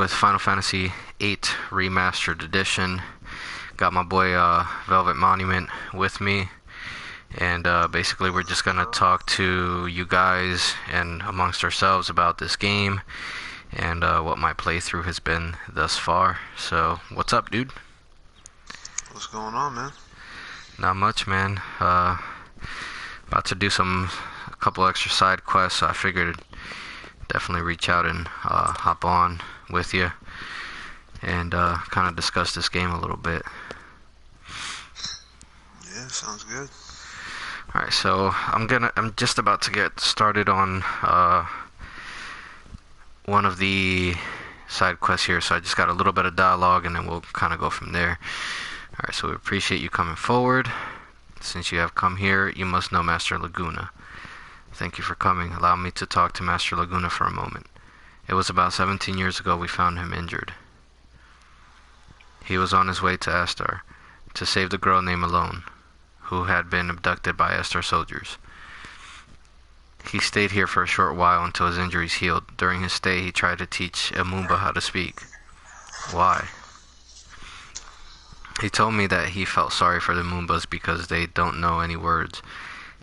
with Final Fantasy VIII Remastered Edition. Got my boy Velvet Monument with me, and basically we're just gonna talk to you guys and amongst ourselves about this game and what my playthrough has been thus far. So, what's up, dude? What's going on, man? Not much, man. About to do a couple extra side quests, so I figured definitely reach out and hop on with you and kind of discuss this game a little bit. Yeah, sounds good. All right, so I'm just about to get started on one of the side quests here, so I just got a little bit of dialogue and then we'll kind of go from there. All right, so we appreciate you coming forward. Since you have come here, you must know Master Laguna. Thank you for coming. Allow me to talk to Master Laguna for a moment. It was about 17 years ago we found him injured. He was on his way to Astar to save the girl named Alone, who had been abducted by Astar soldiers. He stayed here for a short while until his injuries healed. During his stay, he tried to teach Amumba how to speak. Why? He told me that he felt sorry for the Moombas because they don't know any words.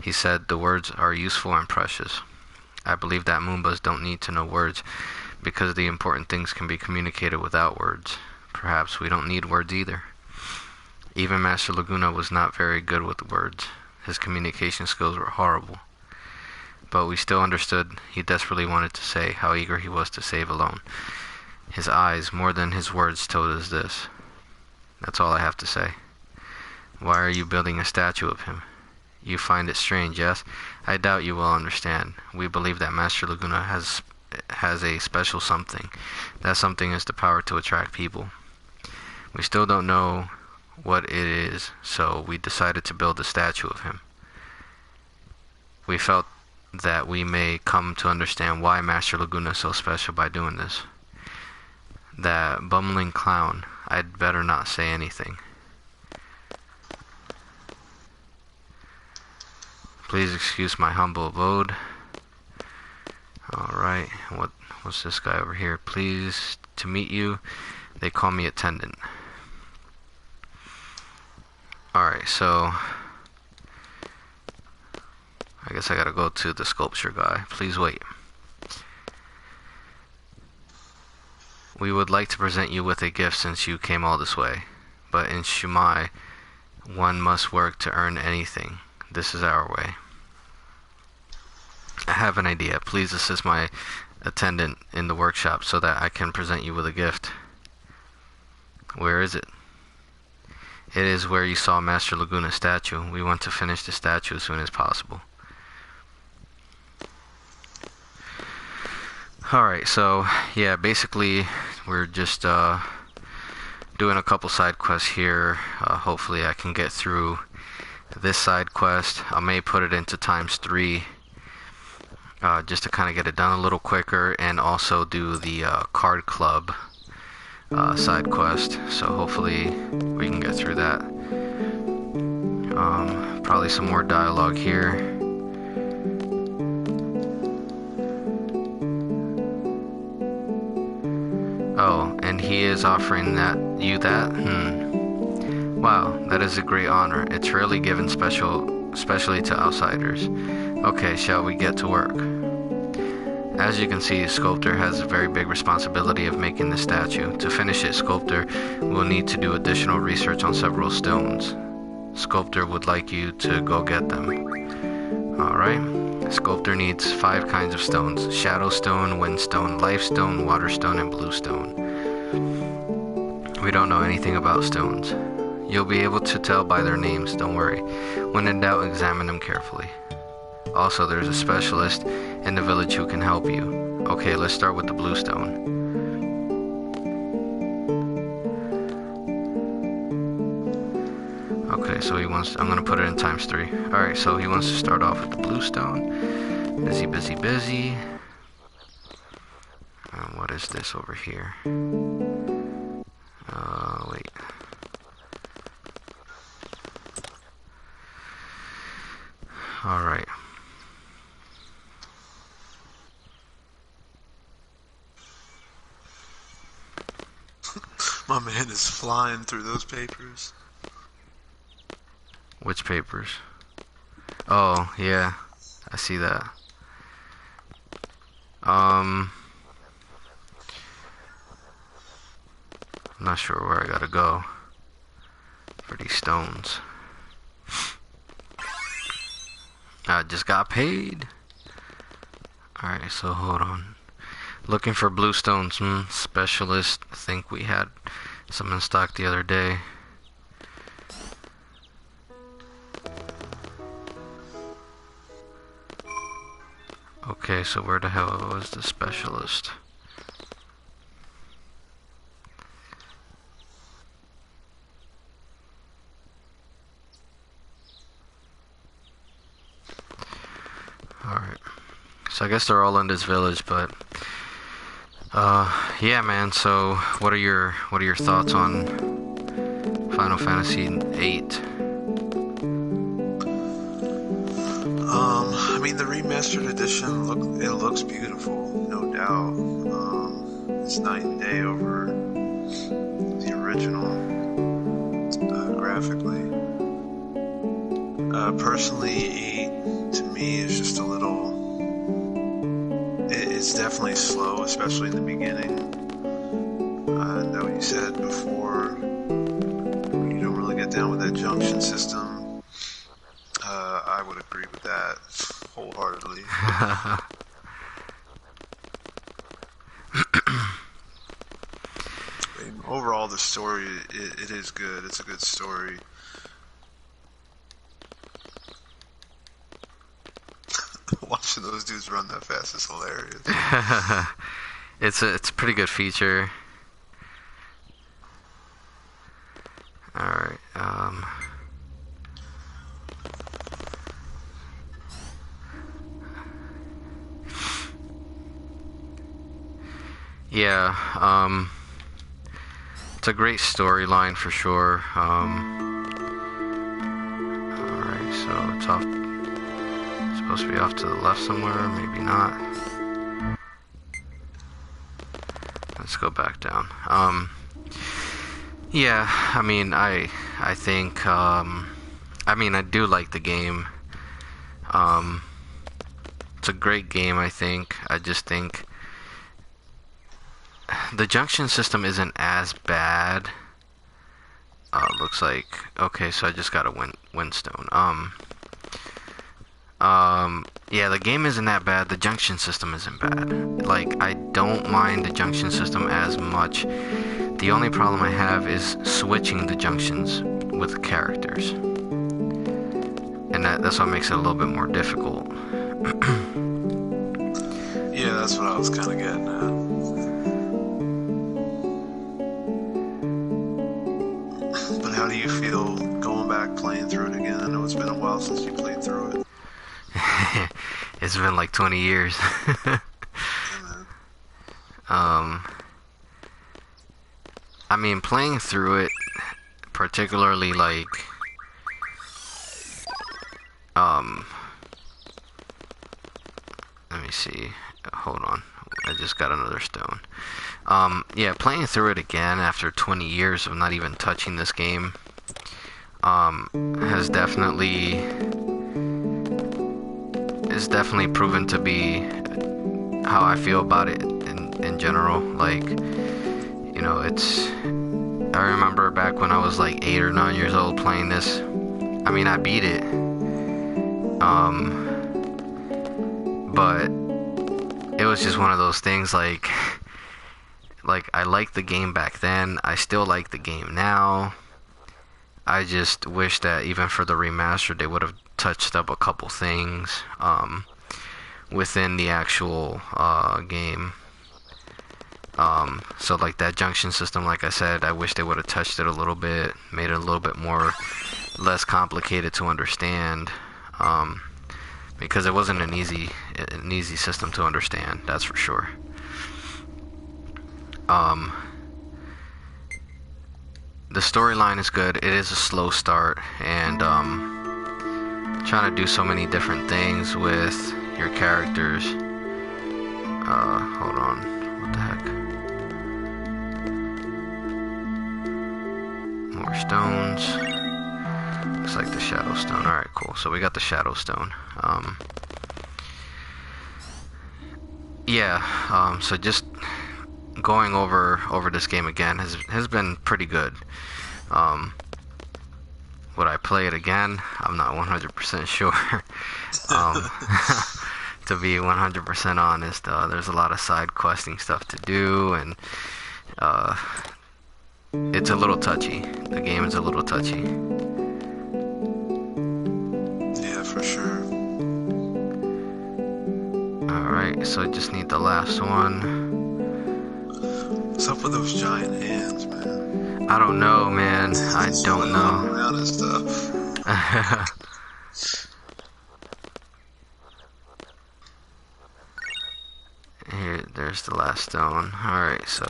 He said the words are useful and precious. I believe that Moombas don't need to know words because the important things can be communicated without words. Perhaps we don't need words either. Even Master Laguna was not very good with words. His communication skills were horrible. But we still understood he desperately wanted to say how eager he was to save Alone. His eyes, more than his words, told us this. That's all I have to say. Why are you building a statue of him? You find it strange, yes? I doubt you will understand. We believe that Master Laguna has a special something. That something is the power to attract people. We still don't know what it is, so we decided to build a statue of him. We felt that we may come to understand why Master Laguna is so special by doing this. That bumbling clown, I'd better not say anything. Please excuse my humble abode. Alright, what's this guy over here? Pleased to meet you. They call me attendant. Alright, so I guess I gotta go to the sculpture guy. Please wait. We would like to present you with a gift since you came all this way. But in Shumai, one must work to earn anything. This is our way. I have an idea. Please assist my attendant in the workshop so that I can present you with a gift. Where is it? It is where you saw Master Laguna's statue. We want to finish the statue as soon as possible. Alright, so yeah, basically we're just doing a couple side quests here. Hopefully I can get through this side quest. I may put it into ×3 just to kind of get it done a little quicker, and also do the card club side quest. So hopefully we can get through that. Probably some more dialogue here. Oh, and he is offering you that? Wow, that is a great honor. It's rarely given especially to outsiders. Okay, shall we get to work? As you can see, Sculptor has a very big responsibility of making the statue. To finish it, Sculptor will need to do additional research on several stones. Sculptor would like you to go get them. Alright. Sculptor needs 5 kinds of stones: Shadow Stone, Wind Stone, Life Stone, Water Stone, and Blue Stone. We don't know anything about stones. You'll be able to tell by their names, don't worry. When in doubt, examine them carefully. Also, there's a specialist in the village who can help you. Okay, let's start with the Blue Stone. Okay, so I'm gonna put it in ×3. Alright, so he wants to start off with the Blue Stone. Busy, busy, busy. What is this over here? Wait. Alright. My man is flying through those papers. Which papers? Oh, yeah. I see that. I'm not sure where I gotta go for these stones. I just got paid. Alright, so hold on. Looking for blue stones. Specialist. I think we had some in stock the other day. Okay, so where the hell was the specialist? Alright. So I guess they're all in this village, but yeah, man. So what are your thoughts on Final Fantasy VIII? I mean, the remastered edition looks beautiful, no doubt. It's night and day over the original graphically. Personally, 8 to me is just a little. It's definitely slow, especially in the beginning. I know you said before you don't really get down with that junction system. I would agree with that wholeheartedly. Overall, the story, it is good. It's a good story. Watching those dudes run that fast is hilarious. It's a pretty good feature. Alright, yeah, it's a great storyline for sure. Alright, so it's off. It's supposed to be off to the left somewhere, maybe not. Let's go back down. Yeah, I mean, I think, I mean, I do like the game. It's a great game, I think. I just think the junction system isn't as bad. Looks like, okay, so I just got a windstone. Yeah, the game isn't that bad. The junction system isn't bad. Like, I don't mind the junction system as much. The only problem I have is switching the junctions with characters. And that's what makes it a little bit more difficult. Yeah, that's what I was kind of getting at. But how do you feel going back playing through it again? I know it's been a while since you played through it. It's been like 20 years. I mean, playing through it, particularly like, let me see. Hold on. I just got another stone. Yeah, playing through it again after 20 years of not even touching this game, has definitely proven to be how I feel about it in general. Like, you know, I remember back when I was like 8 or 9 years old playing this. I mean, I beat it. But it was just one of those things like I liked the game back then. I still like the game now. I just wish that even for the remaster they would have touched up a couple things within the actual game. So like that junction system, like I said, I wish they would have touched it a little bit, made it a little bit less complicated to understand, because it wasn't an easy system to understand, that's for sure. The storyline is good. It is a slow start, and trying to do so many different things with your characters. Hold on, what the heck? stones. Looks like the shadow stone. Alright, cool. So we got the shadow stone. So just going over this game again has been pretty good. Would I play it again? I'm not 100% sure. To be 100% honest, there's a lot of side questing stuff to do, and it's a little touchy. The game is a little touchy. Yeah, for sure. Alright, so I just need the last one. What's up with those giant hands, man? I don't know, man. I don't know. Around and stuff. Here, there's the last stone. Alright, so...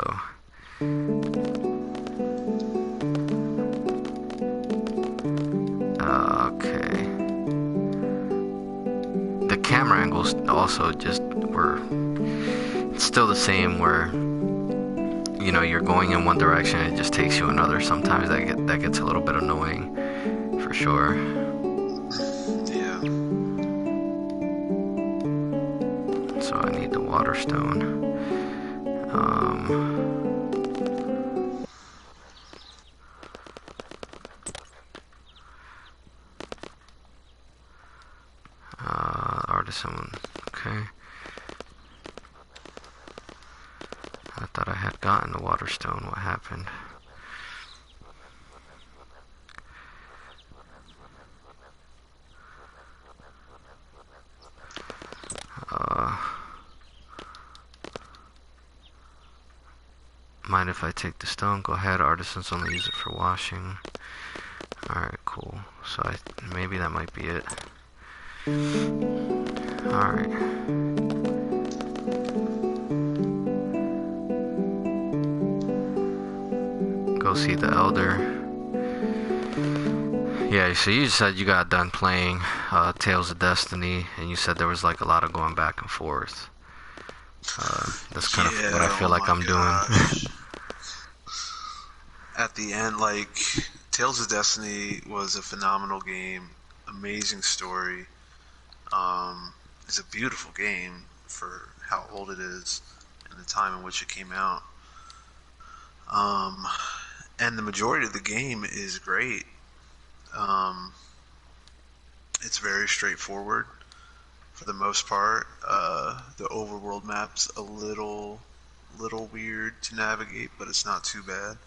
Okay. The camera angles also just were... It's still the same where... You know, you're going in one direction and it just takes you another. Sometimes that gets a little bit annoying. For sure. Yeah. So I need the water stone. Artisan, okay. I thought I had gotten the water stone. What happened? Mind if I take the stone? Go ahead. Artisans only use it for washing. Alright, cool. So maybe that might be it. Alright. Go see the elder. Yeah, so you said you got done playing Tales of Destiny, and you said there was like a lot of going back and forth. That's kind of what I feel like I'm doing. At the end, like, Tales of Destiny was a phenomenal game, amazing story. It's a beautiful game for how old it is and the time in which it came out. And the majority of the game is great. It's very straightforward for the most part. The overworld map's a little weird to navigate, but it's not too bad.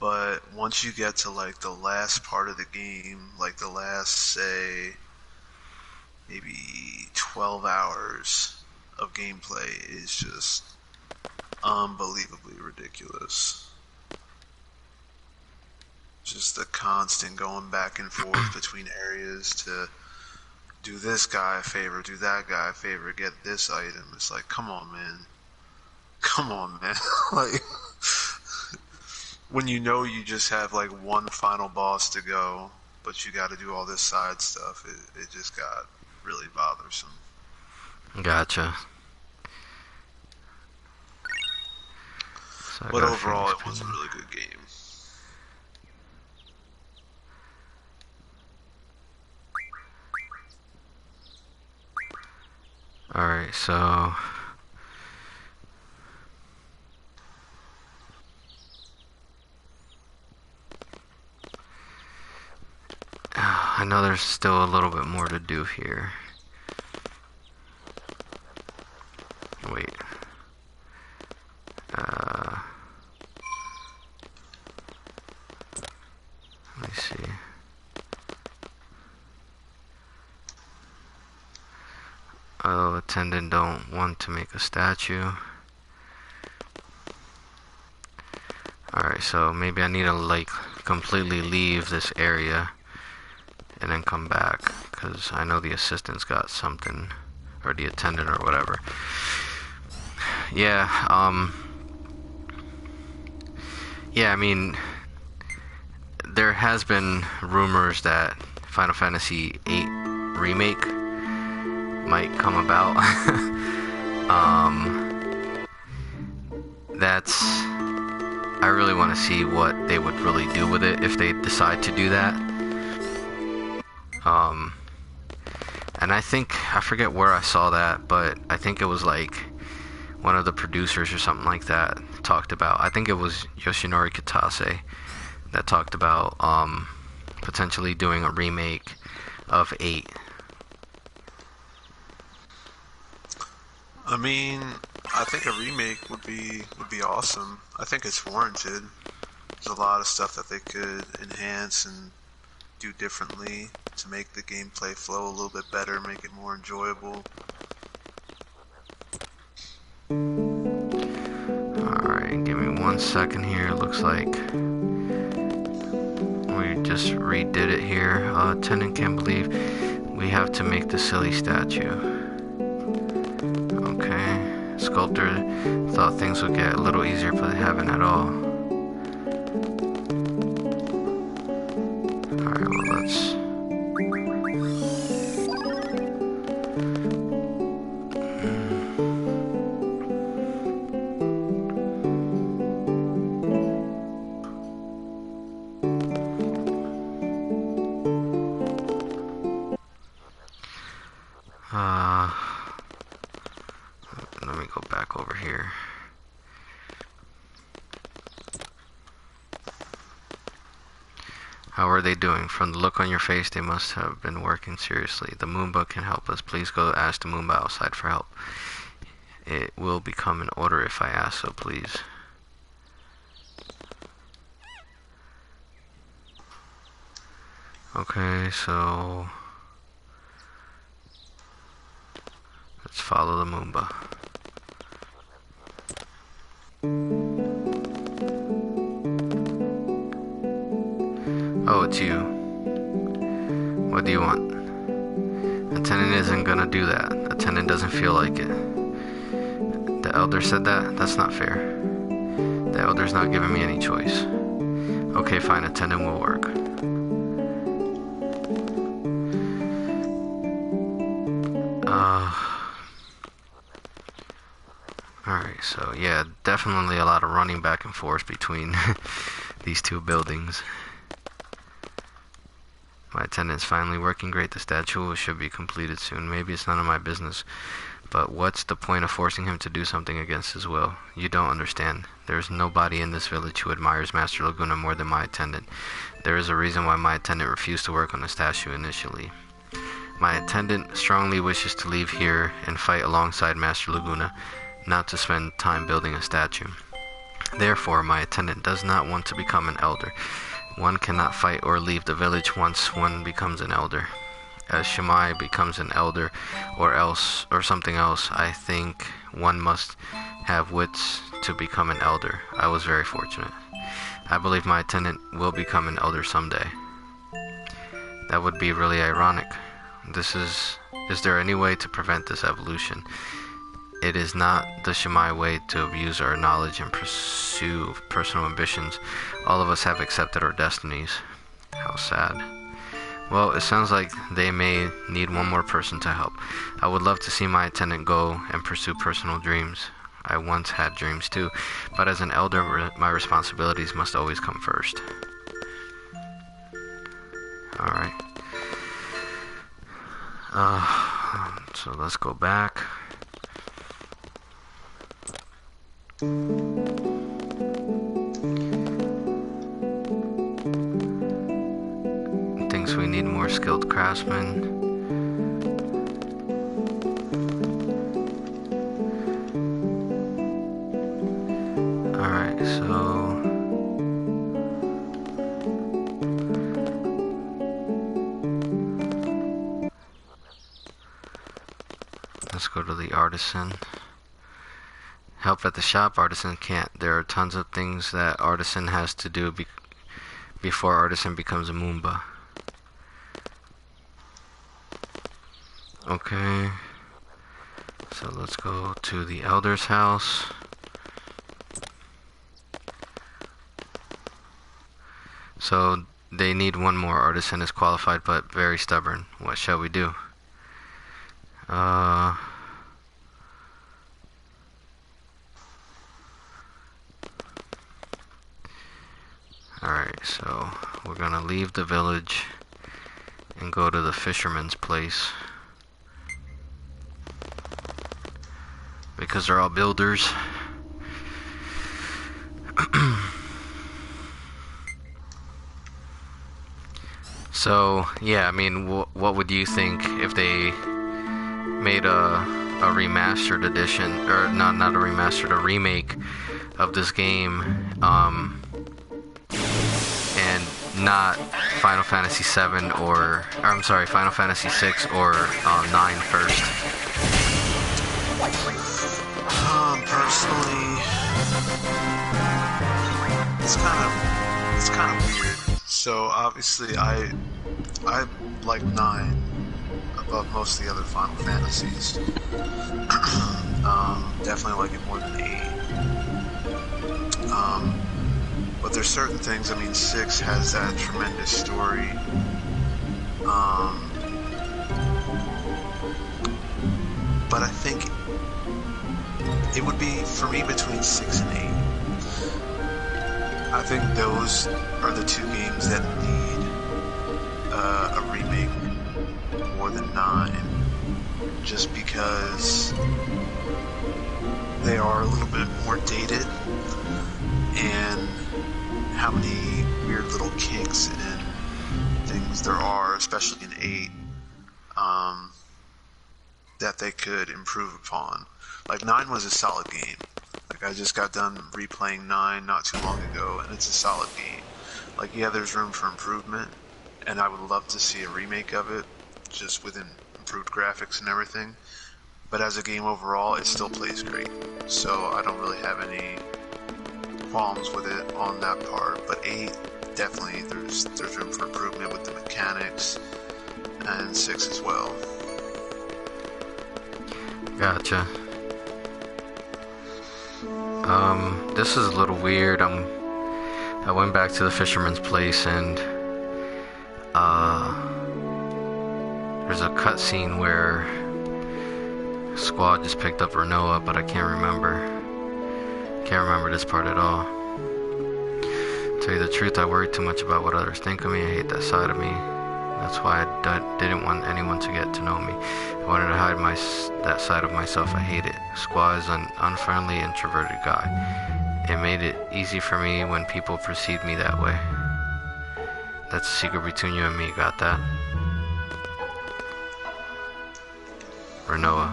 But once you get to like the last part of the game, like the last, say, maybe 12 hours of gameplay is just unbelievably ridiculous. Just the constant going back and forth between areas to do this guy a favor, do that guy a favor, get this item. It's like, come on, man. Come on, man. Like, when you know you just have like one final boss to go, but you got to do all this side stuff, it just got really bothersome. Gotcha. So but overall, it was a really good game. Alright, so... I know there's still a little bit more to do here. Wait. Let me see. Oh, attendant don't want to make a statue. Alright, so maybe I need to like completely leave this area and then come back, because I know the assistant's got something, or the attendant or whatever. Yeah, I mean, there has been rumors that Final Fantasy VIII Remake might come about. I really want to see what they would really do with it if they decide to do that. And I think, I forget where I saw that, but I think it was like one of the producers or something like that talked about, I think it was Yoshinori Kitase that talked about potentially doing a remake of 8. I mean, I think a remake would be awesome. I think it's warranted. There's a lot of stuff that they could enhance and do differently to make the gameplay flow a little bit better, make it more enjoyable. Alright, give me 1 second here. It looks like we just redid it here. Tenant can't believe we have to make the silly statue. Okay. Sculptor thought things would get a little easier, but they haven't at all. Alright, well, let's... let me go back over here. How are they doing? From the look on your face, they must have been working seriously. The Moomba can help us. Please go ask the Moomba outside for help. It will become an order if I ask, so please. Okay, so let's follow the Moomba. Oh, it's you. What do you want? Attendant isn't gonna do that. Attendant doesn't feel like it. The elder said that? That's not fair. The elder's not giving me any choice. Okay, fine, attendant will work. Alright, so yeah, definitely a lot of running back and forth between these two buildings. My attendant's finally working great. The statue should be completed soon. Maybe it's none of my business, but what's the point of forcing him to do something against his will? You don't understand. There's nobody in this village who admires Master Laguna more than my attendant. There is a reason why my attendant refused to work on the statue initially. My attendant strongly wishes to leave here and fight alongside Master Laguna, not to spend time building a statue. Therefore, my attendant does not want to become an elder. One cannot fight or leave the village once one becomes an elder. As Shimai becomes an elder or something else, I think one must have wits to become an elder. I was very fortunate. I believe my attendant will become an elder someday. That would be really ironic. Is there any way to prevent this evolution? It is not the Shimai way to abuse our knowledge and pursue personal ambitions. All of us have accepted our destinies. How sad. Well, it sounds like they may need one more person to help. I would love to see my attendant go and pursue personal dreams. I once had dreams too, but as an elder, my responsibilities must always come first. Alright. So let's go back. Thinks we need more skilled craftsmen. Alright, so let's go to the artisan. Help at the shop, artisan can't. There are tons of things that artisan has to do before artisan becomes a Moomba. Okay, so let's go to the elder's house. So they need one more. Artisan is qualified but very stubborn. What shall we do? So we're gonna leave the village and go to the fisherman's place because they're all builders. So yeah, I mean, what would you think if they made a remastered edition, or not a remastered, a remake of this game, and not Final Fantasy VII or I'm sorry, Final Fantasy VI or 9 first? Personally, it's kind of weird. So obviously, I like 9 above most of the other Final Fantasies. Definitely like it more than 8. But there's certain things. I mean, 6 has that tremendous story. But I think it would be, for me, between 6 and 8. I think those are the 2 games that need a remake more than 9, just because they are a little bit more dated, and how many weird little kinks and things there are, especially in 8, that they could improve upon. Like, 9 was a solid game. Like, I just got done replaying 9 not too long ago, and it's a solid game. Like, yeah, there's room for improvement, and I would love to see a remake of it, just with improved graphics and everything. But as a game overall, it still plays great. So I don't really have any qualms with it on that part. But 8, definitely, there's room for improvement with the mechanics, and 6 as well. Gotcha. This is a little weird. I went back to the fisherman's place, and there's a cutscene where Squad just picked up Renoa, but I can't remember this part at all. Tell you the truth, I worry too much about what others think of me. I hate that side of me. That's why I didn't want anyone to get to know me. I wanted to hide that side of myself. I hate it. Squaw is an unfriendly, introverted guy. It made it easy for me when people perceived me that way. That's a secret between you and me. Got that? Renoa.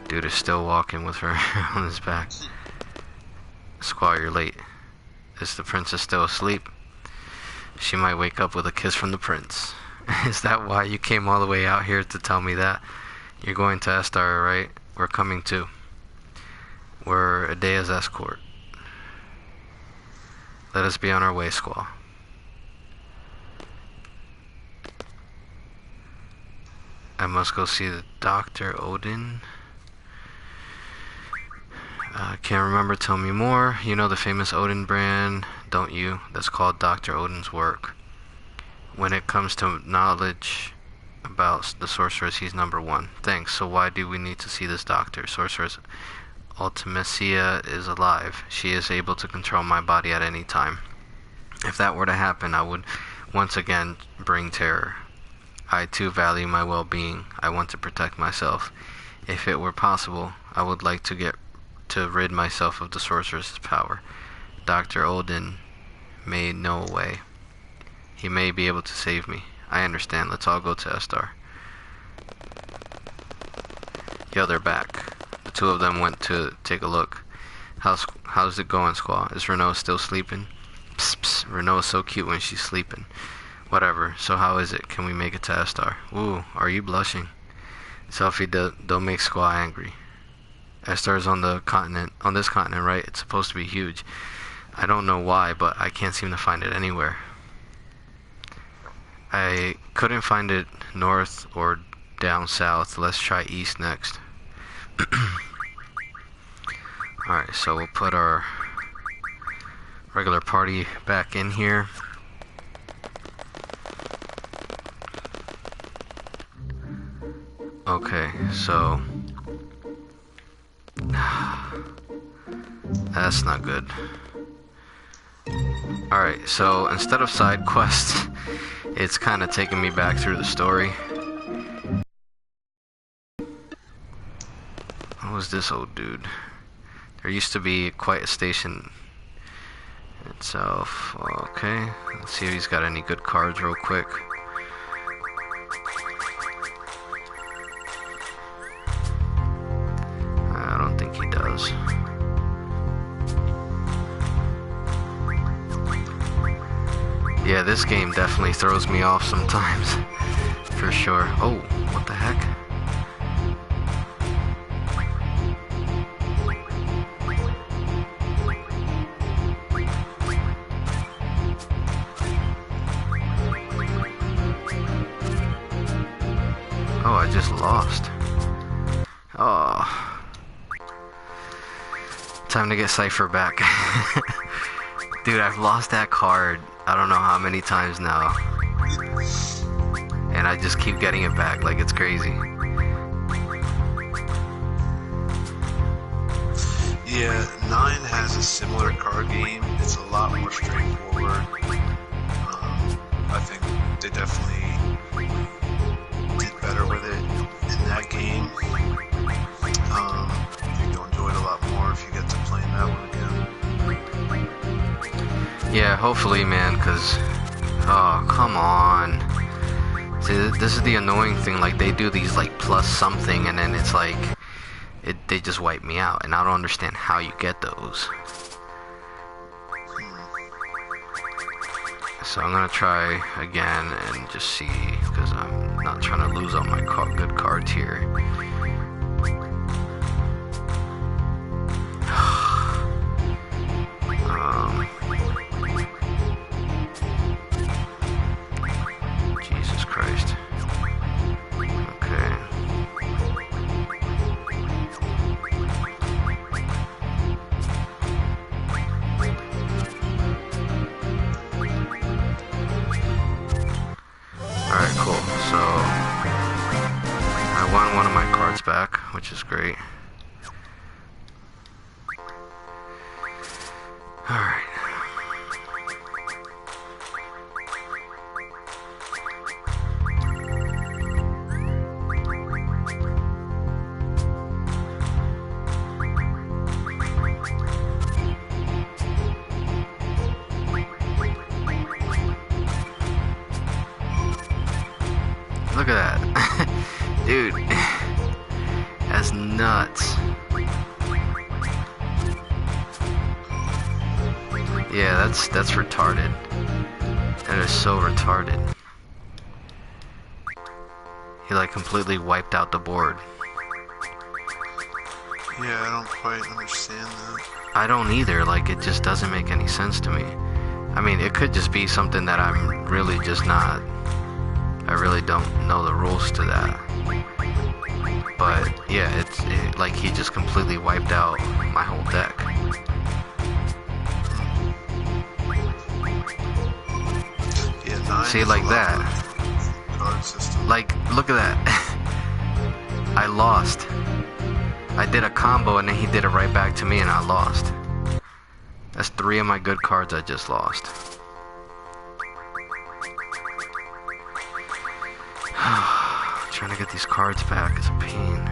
Dude is still walking with her on his back. Squaw, you're late. Is the princess still asleep? She might wake up with a kiss from the prince. Is that why you came all the way out here to tell me that? You're going to Astar, right? We're coming too. We're Adea's escort. Let us be on our way, Squaw. I must go see the Dr. Odin. Can't remember, tell me more. You know the famous Odin brand, don't you? That's called Dr. Odin's work. When it comes to knowledge about the sorceress, he's number 1. Thanks. So why do we need to see this doctor? Sorceress Ultimecia is alive. She is able to control my body at any time. If that were to happen, I would once again bring terror. I too value my well-being. I want to protect myself. If it were possible, I would like to rid myself of the sorceress's power. Dr. Odin may know a way. He may be able to save me. I understand. Let's all go to Astar. Yo, they're back. The 2 of them went to take a look. How's it going, Squaw? Is Renault still sleeping? Psst, psst. Renault is so cute when she's sleeping. Whatever. So how is it? Can we make it to Astar? Ooh, are you blushing? Selfie, don't make Squaw angry. Astar is on this continent, right? It's supposed to be huge. I don't know why, but I can't seem to find it anywhere. I couldn't find it north or down south. Let's try east next. Alright, so we'll put our regular party back in here. Okay, so that's not good. Alright, so instead of side quests, it's kind of taking me back through the story. What was this old dude? There used to be quite a station itself. Okay, let's see if he's got any good cards real quick. I don't think he does. Yeah, this game definitely throws me off sometimes, for sure. Oh, what the heck? Oh, I just lost. Oh. Time to get Cypher back. Dude, I've lost that card I don't know how many times now. And I just keep getting it back like it's crazy. Yeah, 9 has a similar card game. It's a lot more straightforward. I think they definitely did better with it in that game. I think you'll enjoy it a lot more if you get to playing that one again. Yeah, hopefully, man, because... Oh, come on. See, this is the annoying thing. Like, they do these, like, plus something, and then it's like... They just wipe me out, and I don't understand how you get those. So I'm gonna try again and just see, because I'm not trying to lose all my good cards here. Jesus Christ. Okay. Alright, cool. So, I won one of my cards back, which is great. Alright. Look at that. Dude. That's nuts. Yeah, that's retarded. That is so retarded. He like completely wiped out the board. Yeah, I don't quite understand that. I don't either, like it just doesn't make any sense to me. I mean, it could just be something that I'm really just not... I really don't know the rules to that. But yeah, it's like he just completely wiped out my whole deck. Yeah, 9 See, like that. Card system. Like, look at that. I lost. I did a combo and then he did it right back to me and I lost. That's 3 of my good cards I just lost. Trying to get these cards back is a pain.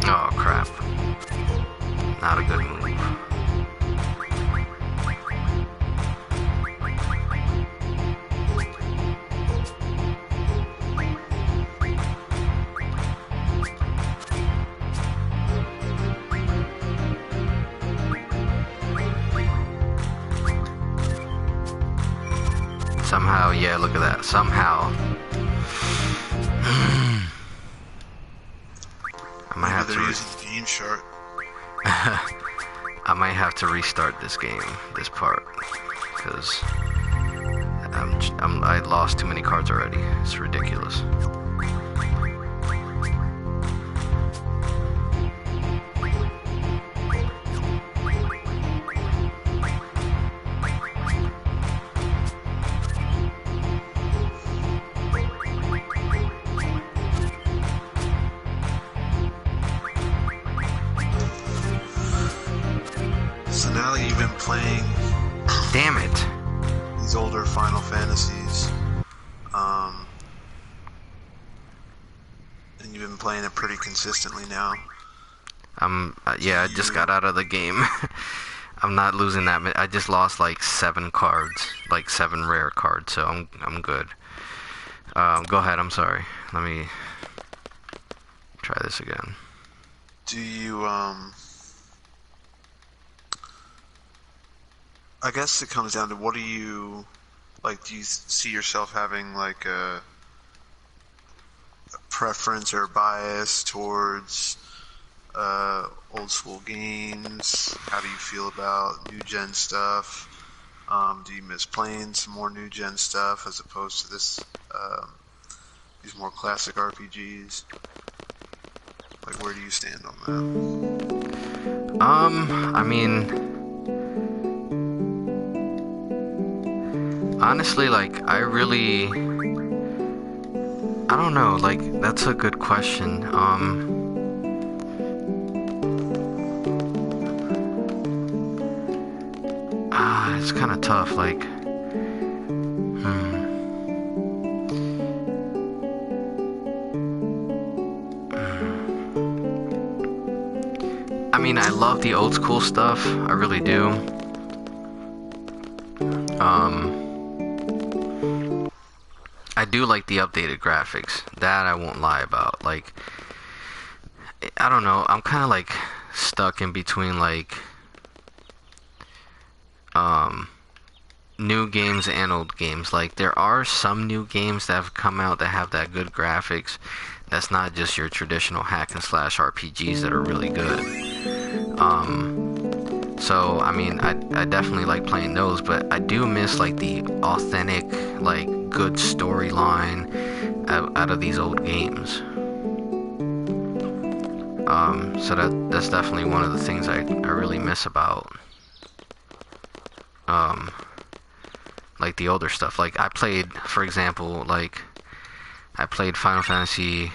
Oh crap. Not a good move. Somehow, yeah, look at that. Somehow. I might have to using Game Shark. I might have to restart this game, this part, because I lost too many cards already. It's ridiculous. playing Damn it. these older Final Fantasies, and you've been playing it pretty consistently now. Yeah, I just got out of the game. I'm not losing that many. I just lost like 7 cards, like 7 rare cards, so I'm good. Go ahead. I'm sorry. Let me try this again. Do you I guess it comes down to what do you like? Do you see yourself having like a preference or bias towards old school games? How do you feel about new gen stuff? Do you miss playing some more new gen stuff as opposed to these more classic RPGs? Like, where do you stand on that? I mean, honestly, like, I don't know, like, that's a good question. It's kind of tough, like, I mean, I love the old school stuff, I really do. I do like the updated graphics, that I won't lie about. Like, I don't know, I'm kind of like stuck in between like new games and old games. Like, there are some new games that have come out that have that good graphics. That's not just your traditional hack and slash RPGs that are really good. So I mean, I definitely like playing those, but I do miss like the authentic, like, good storyline out of these old games. So that's definitely one of the things I really miss about like the older stuff. Like, I played, for example, like, I played Final Fantasy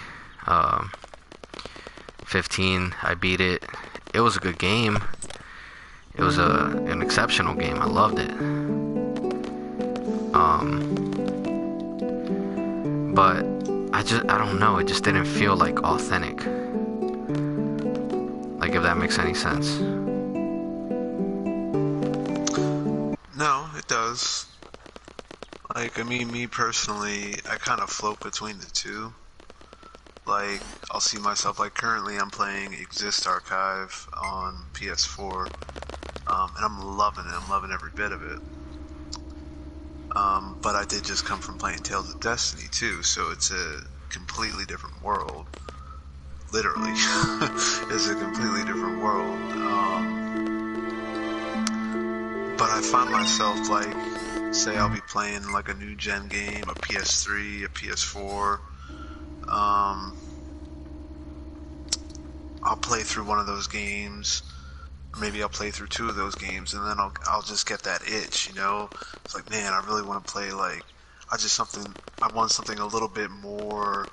15. I beat it. It was a good game. It was an exceptional game. I loved it. But I don't know. It just didn't feel like authentic. Like, if that makes any sense. No, it does. Like, I mean, me personally, I kind of float between the two. Like, I'll see myself, like, currently I'm playing Exist Archive on PS4, and I'm loving it. I'm loving every bit of it. But I did just come from playing Tales of Destiny, too, so it's a completely different world. Literally. It's a completely different world. But I find myself, like, say I'll be playing like a new gen game, a PS3, a PS4. I'll play through one of those games, or maybe I'll play through 2 of those games, and then I'll just get that itch, you know? It's like, man, I really want to play, like, I want something a little bit more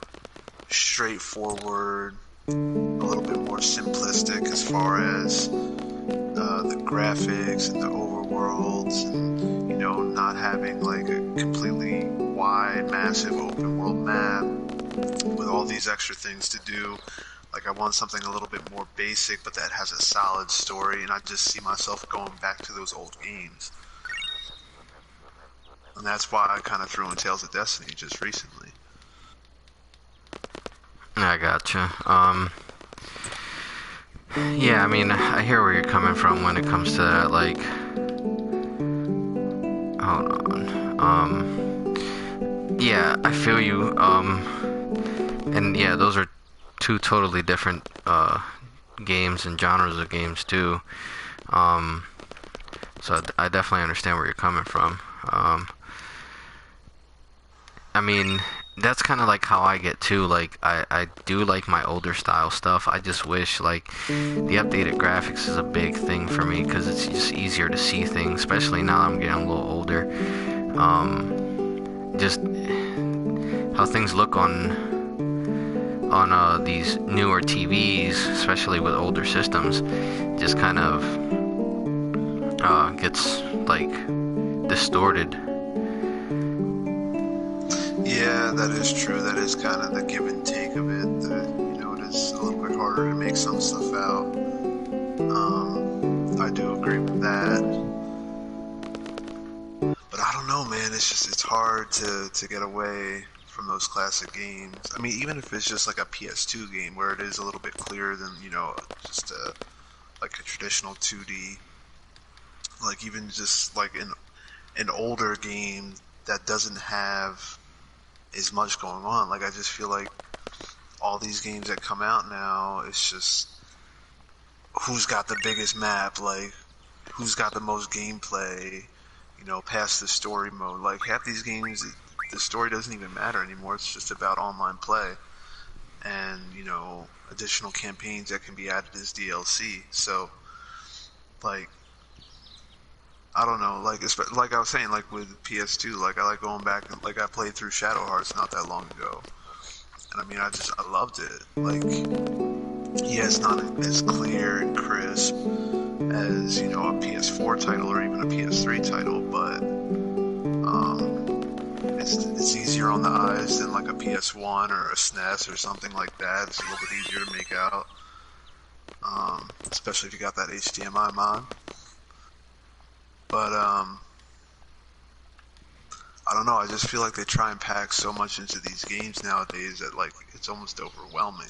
straightforward, a little bit more simplistic as far as the graphics and the overworlds, and, you know, not having like a completely wide, massive open world map with all these extra things to do. Like, I want something a little bit more basic, but that has a solid story, and I just see myself going back to those old games. And that's why I kind of threw in Tales of Destiny just recently. I gotcha. Yeah, I mean, I hear where you're coming from when it comes to that, like, hold on. Yeah, I feel you. And yeah, those are 2 totally different, games and genres of games, too. So I definitely understand where you're coming from. I mean, that's kind of like how I get too. Like, I do like my older style stuff. I just wish, like, the updated graphics is a big thing for me, because it's just easier to see things, especially now I'm getting a little older. Just how things look on these newer TVs, especially with older systems, just kind of gets like distorted. Yeah, that is true. That is kind of the give and take of it. It is a little bit harder to make some stuff out. I do agree with that. But I don't know, man. It's hard to get away from those classic games. I mean, even if it's just like a PS2 game where it is a little bit clearer than, just like a traditional 2D. Like even just like an older game that doesn't have as much going on. Like I just feel like all these games that come out now, it's just who's got the biggest map, like who's got the most gameplay, past the story mode. Like half these games, the story doesn't even matter anymore. It's just about online play and, additional campaigns that can be added as DLC. So, like, I don't know, like I was saying, like with PS2, like I like going back and like I played through Shadow Hearts not that long ago, and I mean I loved it. Like, yeah, it's not as clear and crisp as a PS4 title or even a PS3 title, but it's easier on the eyes than like a PS1 or a SNES or something like that. It's a little bit easier to make out, especially if you got that HDMI mod. But I don't know. I just feel like they try and pack so much into these games nowadays that like it's almost overwhelming.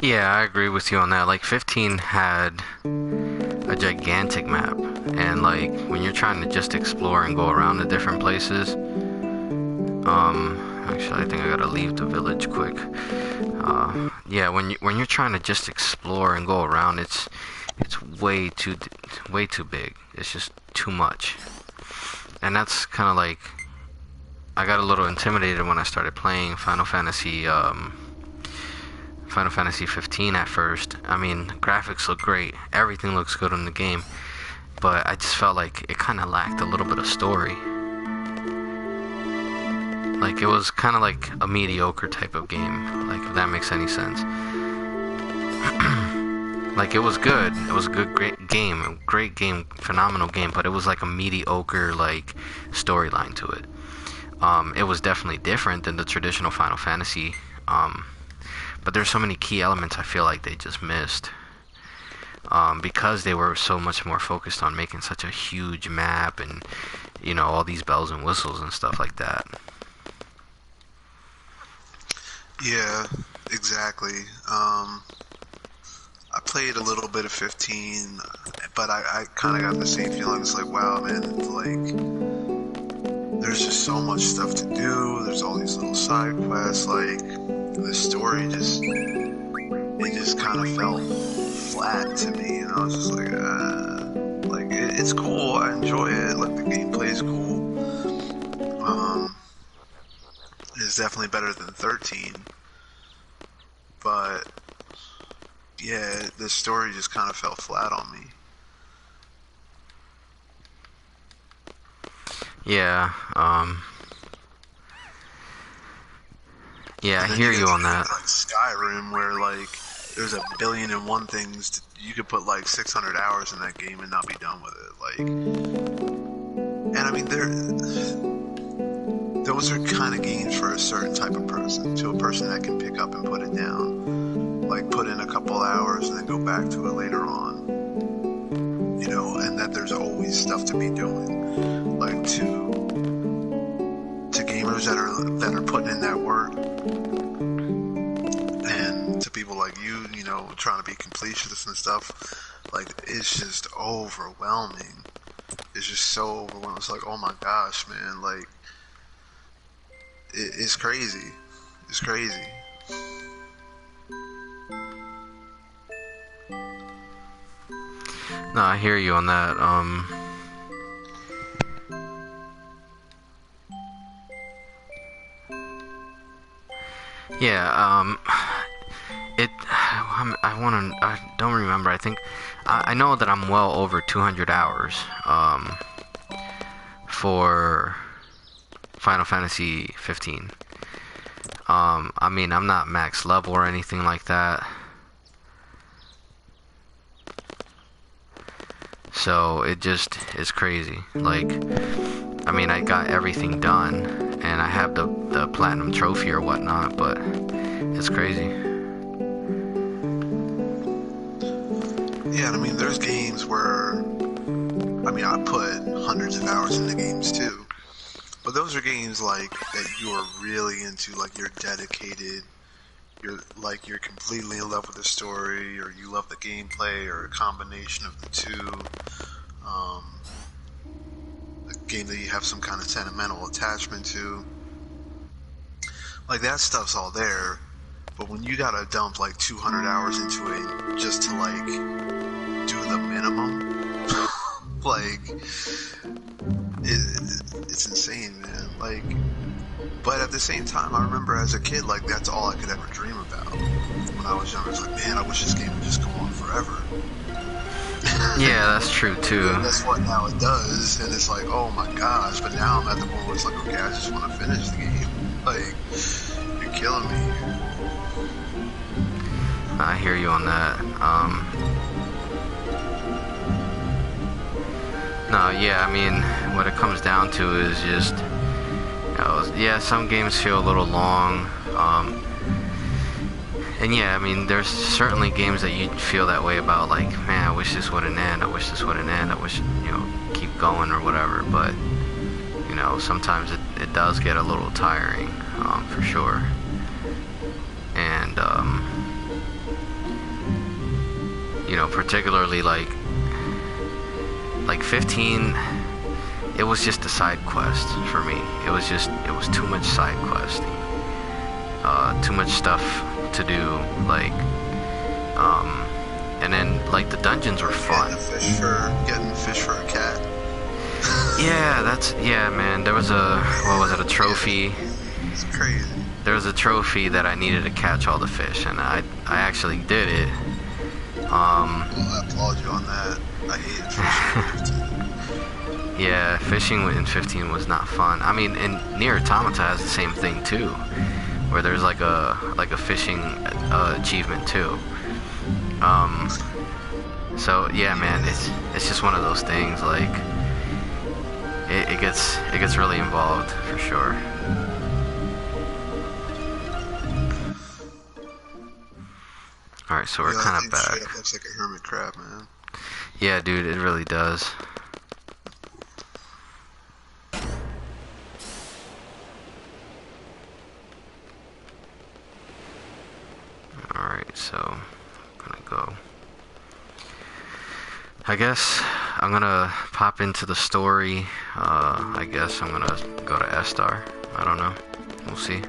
Yeah, I agree with you on that. Like 15 had a gigantic map, and like when you're trying to just explore and go around the different places, actually I think I gotta leave the village quick. Yeah, when you're trying to just explore and go around, it's way too big. It's just too much, and that's kind of like I got a little intimidated when I started playing Final Fantasy 15 at first. I mean, graphics look great, everything looks good in the game, but I just felt like it kind of lacked a little bit of story. Like it was kind of like a mediocre type of game, like if that makes any sense. Like it was good. It was a great game, phenomenal game. But it was like a mediocre like storyline to it. It was definitely different than the traditional Final Fantasy. But there's so many key elements I feel like they just missed. Because they were so much more focused on making such a huge map and all these bells and whistles and stuff like that. Yeah, exactly. I played a little bit of 15, but I kind of got the same feeling. It's like, wow, man, it's like there's just so much stuff to do. There's all these little side quests. Like the story just kind of felt flat to me, and I was just like it's cool. I enjoy it. Like the gameplay's cool. It's definitely better than 13, but yeah, the story just kind of fell flat on me. Yeah, yeah, I And then hear you you get on that. like Skyrim, where like there's a billion and one things you could put like 600 hours in that game and not be done with it. Like, and I mean, those are kind of games for a certain type of person, to a person that can pick up and put it down, like put in a couple hours and then go back to it later on, and that there's always stuff to be doing. Like to gamers that are putting in that work, and to people like you, trying to be completionists and stuff, like it's just overwhelming. It's just so overwhelming. It's like, oh my gosh, man, like it's crazy. It's crazy. No, I hear you on that. Yeah, I don't remember. I know that I'm well over 200 hours, for Final Fantasy 15. I mean, I'm not max level or anything like that. So it just is crazy. Like, I mean, I got everything done, and I have the platinum trophy or whatnot, but it's crazy. Yeah, I mean, there's games where, I mean, I put hundreds of hours into games too, but those are games like that you're really into, like you're dedicated, you're completely in love with the story, or you love the gameplay, or a combination of the two. A game that you have some kind of sentimental attachment to. Like, that stuff's all there, but when you gotta dump like 200 hours into it just to like do the minimum, like it's insane, man. Like, but at the same time, I remember as a kid, like, that's all I could ever dream about. When I was younger, it's like, man, I wish this game would just go on forever. Yeah, that's true too. And that's what now it does, and it's like, oh my gosh. But now I'm at the point where it's like, okay, I just want to finish the game. Like, you're killing me. I hear you on that. No, yeah, I mean, what it comes down to is just, yeah, some games feel a little long. And yeah, I mean, there's certainly games that you feel that way about, like, man, I wish this wouldn't end, I wish this wouldn't end, I wish, keep going or whatever, but, sometimes it does get a little tiring, for sure. And, particularly, like 15, it was just a side quest for me. It was too much side questing. Too much stuff to do, like, and then, like, the dungeons were fun. Getting fish for a cat. Yeah, man, there was a trophy. It's crazy. There was a trophy that I needed to catch all the fish, and I actually did it. Well, I applaud you on that. I hated fishing in 15. Yeah, fishing in 15 was not fun. I mean, and Nier Automata has the same thing too, where there's like a fishing achievement too. So yeah, man, it's just one of those things. Like, it gets really involved for sure. All right, so we're kind of back. It looks like a hermit crab, man. Yeah, dude, it really does. Alright, so I'm gonna go. I guess I'm gonna pop into the story. I guess I'm gonna go to Estar. I don't know. We'll see.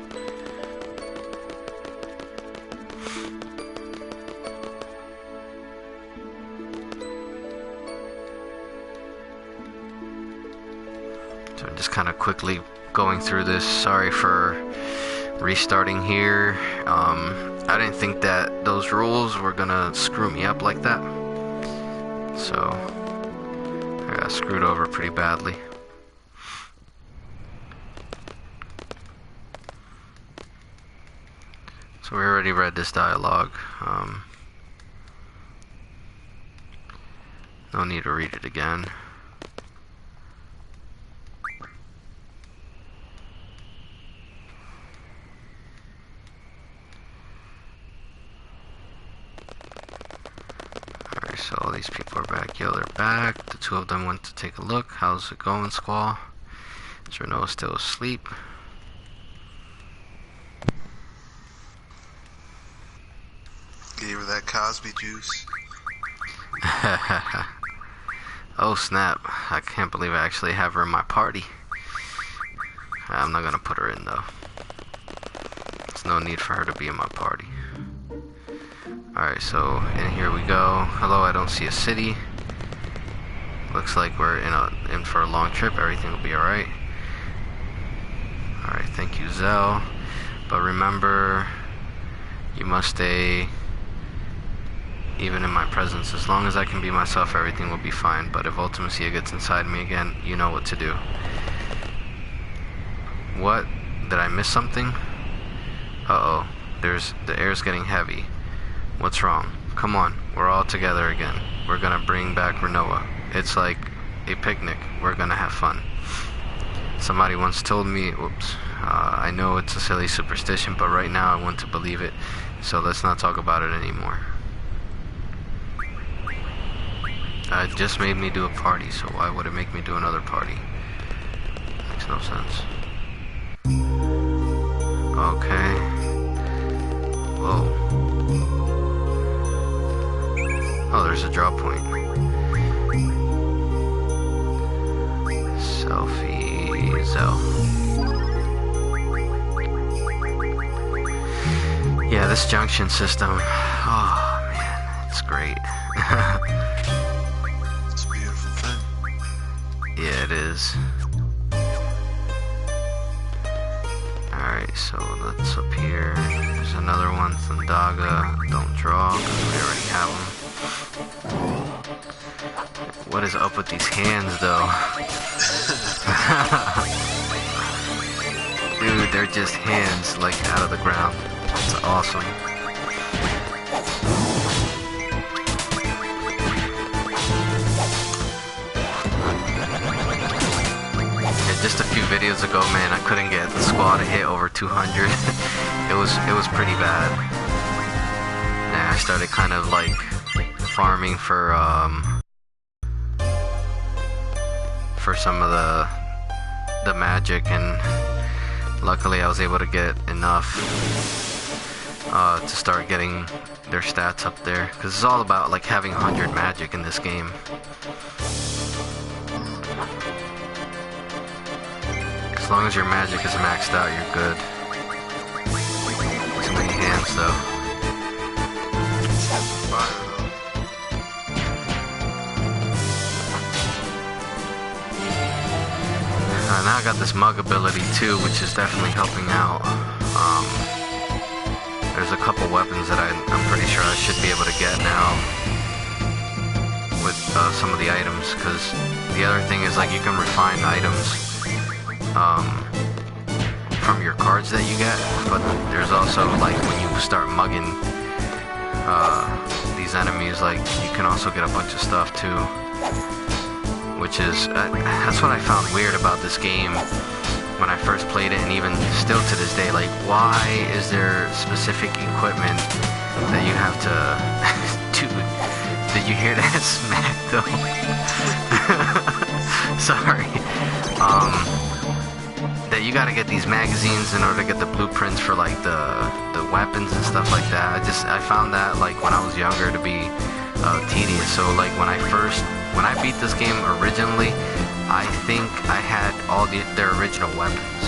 So I'm just kind of quickly going through this. Sorry for restarting here. I didn't think that those rules were gonna screw me up like that. So I got screwed over pretty badly. So we already read this dialogue. No need to read it again. So all these people are back. Yo, they're back. The two of them went to take a look. How's it going, Squall? Is Renault still asleep? Gave her that Cosby juice. Oh snap. I can't believe I actually have her in my party. I'm not gonna put her in though. There's no need for her to be in my party. Alright, so in here we go. Hello, I don't see a city. Looks like we're in for a long trip. Everything will be alright. Alright, thank you, Zell. But remember, you must stay even in my presence. As long as I can be myself, everything will be fine. But if Ultimacia gets inside me again, you know what to do. What? Did I miss something? Uh-oh. The air's getting heavy. What's wrong? Come on, we're all together again. We're gonna bring back Renoa. It's like a picnic. We're gonna have fun. Somebody once told me, whoops, I know it's a silly superstition, but right now I want to believe it, so let's not talk about it anymore. It just made me do a party, so why would it make me do another party? Makes no sense. Okay. Whoa. Oh, there's a drop point. Selfie Zell. Yeah, this junction system. Oh man, it's great. It's a beautiful thing. Yeah, it is. Alright, so that's up here. There's another one, Thundaga. Don't draw, because we already have them. What is up with these hands, though? Dude, they're just hands, like, out of the ground. It's awesome. Just a few videos ago, man, I couldn't get the squad to hit over 200. it was pretty bad. And I started kind of like farming for some of the magic, and luckily I was able to get enough to start getting their stats up there, because it's all about like having 100 magic in this game. As long as your magic is maxed out, you're good. Too many hands, though. Now I got this mug ability too, which is definitely helping out. There's a couple weapons that I'm pretty sure I should be able to get now with some of the items, because the other thing is like you can refine items from your cards that you get, but there's also like when you start mugging these enemies, like you can also get a bunch of stuff too, which is that's what I found weird about this game when I first played it, and even still to this day. Like, why is there specific equipment that you have to dude, did you hear that smack though? Sorry. That you gotta get these magazines in order to get the blueprints for like the weapons and stuff like that. I found that like when I was younger to be tedious. So like when I beat this game originally, I think I had all their original weapons,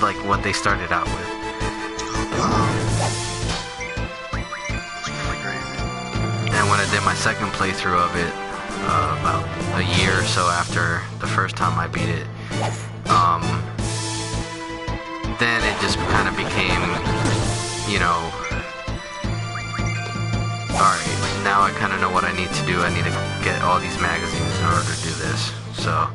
like what they started out with. And when I did my second playthrough of it, about a year or so after the first time I beat it, then it just kind of became, you know, alright, now I kind of know what I need to do. I need to get all these magazines in order to do this. So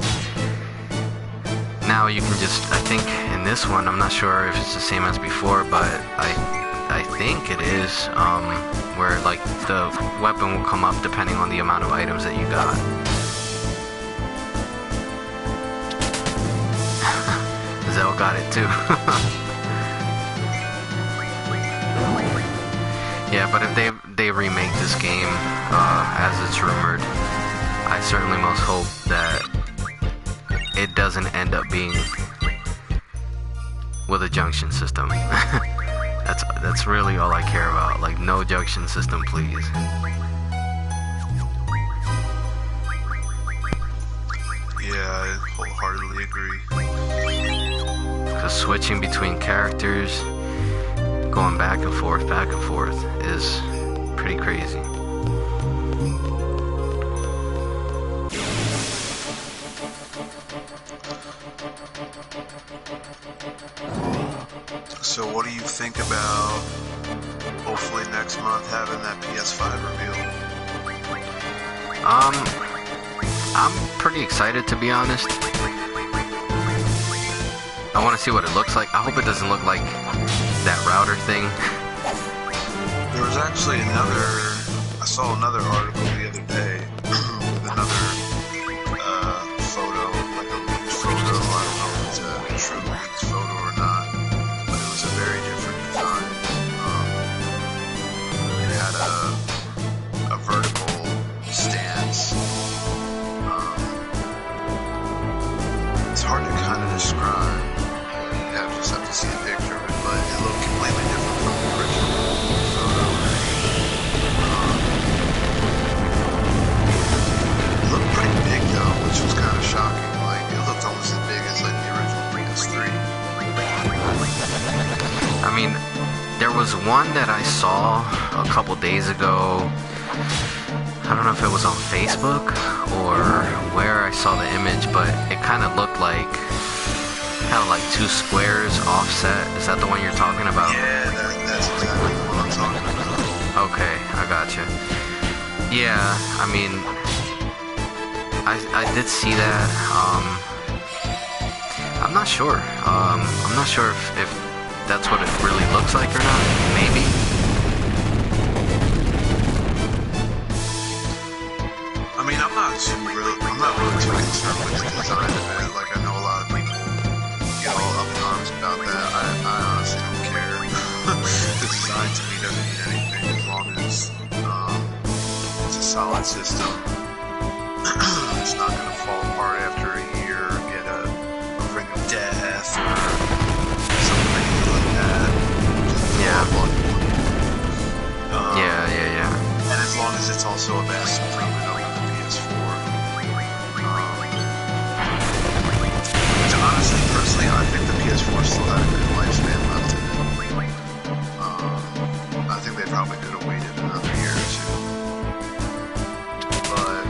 now you can just, I think in this one, I'm not sure if it's the same as before, but I think it is, where like the weapon will come up depending on the amount of items that you got. Zell got it too. Yeah, but if they remake this game as it's rumored, I certainly most hope that it doesn't end up being with a junction system. That's really all I care about. Like, no junction system, please. Yeah, I wholeheartedly agree. Because switching between characters, going back and forth is pretty crazy. So what do you think about hopefully next month having that PS5 reveal? I'm pretty excited, to be honest. I want to see what it looks like. I hope it doesn't look like that router thing. There was actually I saw another article the other day with another to see a picture of it, but it looked completely different from the original photo. It looked pretty big though, which was kind of shocking. Like, it looked almost as big as like the original PS3. I mean, there was one that I saw a couple days ago. I don't know if it was on Facebook or where I saw the image, but it kind of looked like two squares offset. Is that the one you're talking about? Yeah, that's exactly the one I'm talking about. Okay, I gotcha. Yeah, I mean, I did see that. I'm not sure. I'm not sure if that's what it really looks like or not. Maybe. I mean, I'm not really too concerned with the design of it. Like, I know a lot of people get all up in arms about that. I honestly don't care. The design to me doesn't mean anything as long as it's a solid system. It's not going to fall apart after a year or get a ring of death or something like that. Yeah. Yeah. Yeah. And as long as it's also a vast improvement over the PS4. Which honestly, personally, I think the PS4 still had a good lifespan left in it. I think they probably could have waited another year or two. But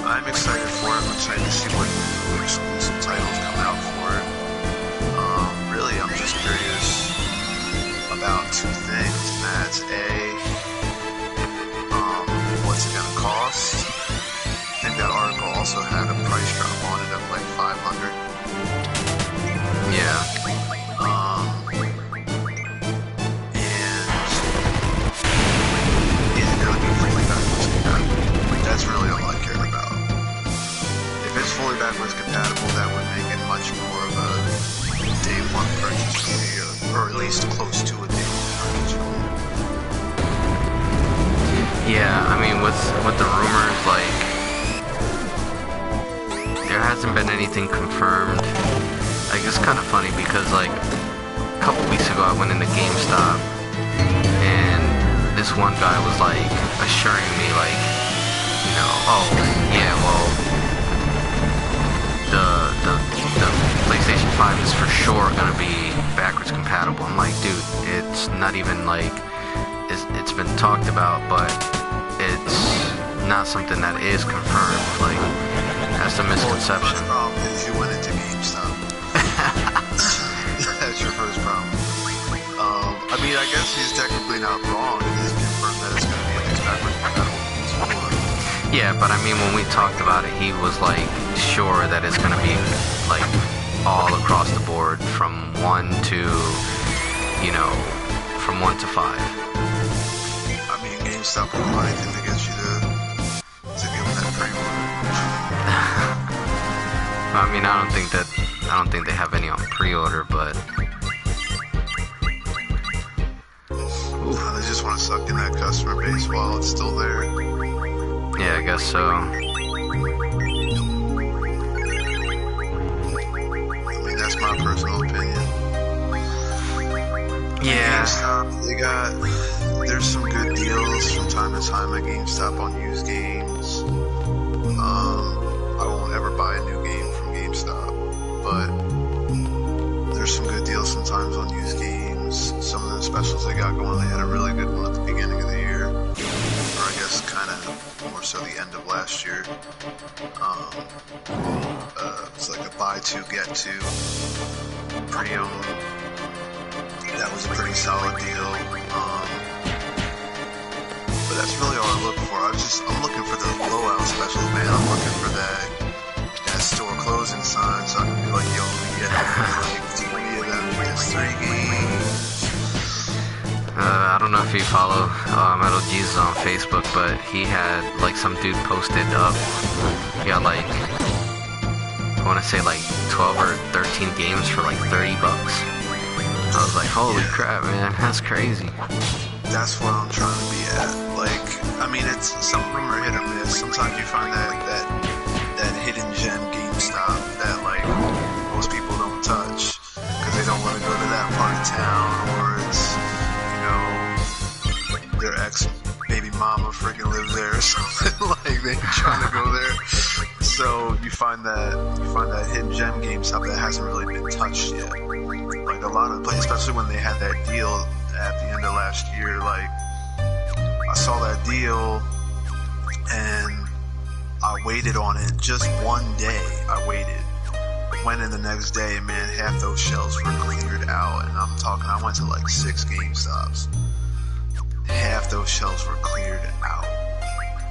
I'm excited for it. I'm excited to see what new exclusive titles come out for it. Really, I'm just curious about two things, and that's what's it gonna cost? I think that article also had a price drop on it of like $500. Yeah. And is it gonna be fully backwards compatible? That's really all I care about. If it's fully backwards compatible, that would make it much more of a day one purchase for me, or at least close to a day one purchase for me. Yeah, I mean, with the rumors, like, there hasn't been anything confirmed. Like, it's kind of funny because, like, a couple weeks ago I went into GameStop and this one guy was, like, assuring me, like, you know, oh, yeah, well, the PlayStation 5 is for sure gonna be backwards compatible. I'm like, dude, it's not even, like, it's been talked about, but it's not something that is confirmed. Like, that's the misconception. The problem is you went into GameStop. That's your first problem. I mean, I guess he's technically not wrong. It is confirmed that it's going to be at least backwards compatible. Yeah, but I mean, when we talked about it, he was like sure that it's going to be like all across the board from 1 to, you know, from 1 to 5. GameStop will do anything to get you to give them that pre-order. I mean, I don't think they have any on pre-order, but they just want to suck in that customer base while it's still there. Yeah, I guess so. I mean, that's my personal opinion. Yeah. GameStop, there's some good deals from time to time at GameStop on used games. I won't ever buy a new game from GameStop, but there's some good deals sometimes on used games. Some of the specials they got going, they had a really good one at the beginning of the year, or I guess kind of more so the end of last year. It's like a buy two, get two pre-owned. That was a pretty solid deal. But that's really all I look for. I'm looking for the blowout specials, man. I'm looking for that store closing sign so I can be like, yo, we get like 20 of them PS3 games. I don't know if you follow Metal Jesus on Facebook, but he had like some dude posted up. He got like, I want to say like 12 or 13 games for like $30. I was like, holy crap, man, that's crazy. That's what I'm trying to be at. Like, I mean, it's some of them are hit or miss. Sometimes you find that hidden gem GameStop that like most people don't touch. don't want to go to that part of town, or it's, their ex baby mama freaking lives there or something. Like they ain't trying to go there. So you find that hidden gem game stuff that hasn't really been touched yet. Like a lot of the places, especially when they had that deal at the end of last year, like I saw that deal and I waited on it just one day. I waited. Went in the next day, and man, half those shelves were cleared out. And I'm talking, I went to like 6 GameStops. Half those shelves were cleared out.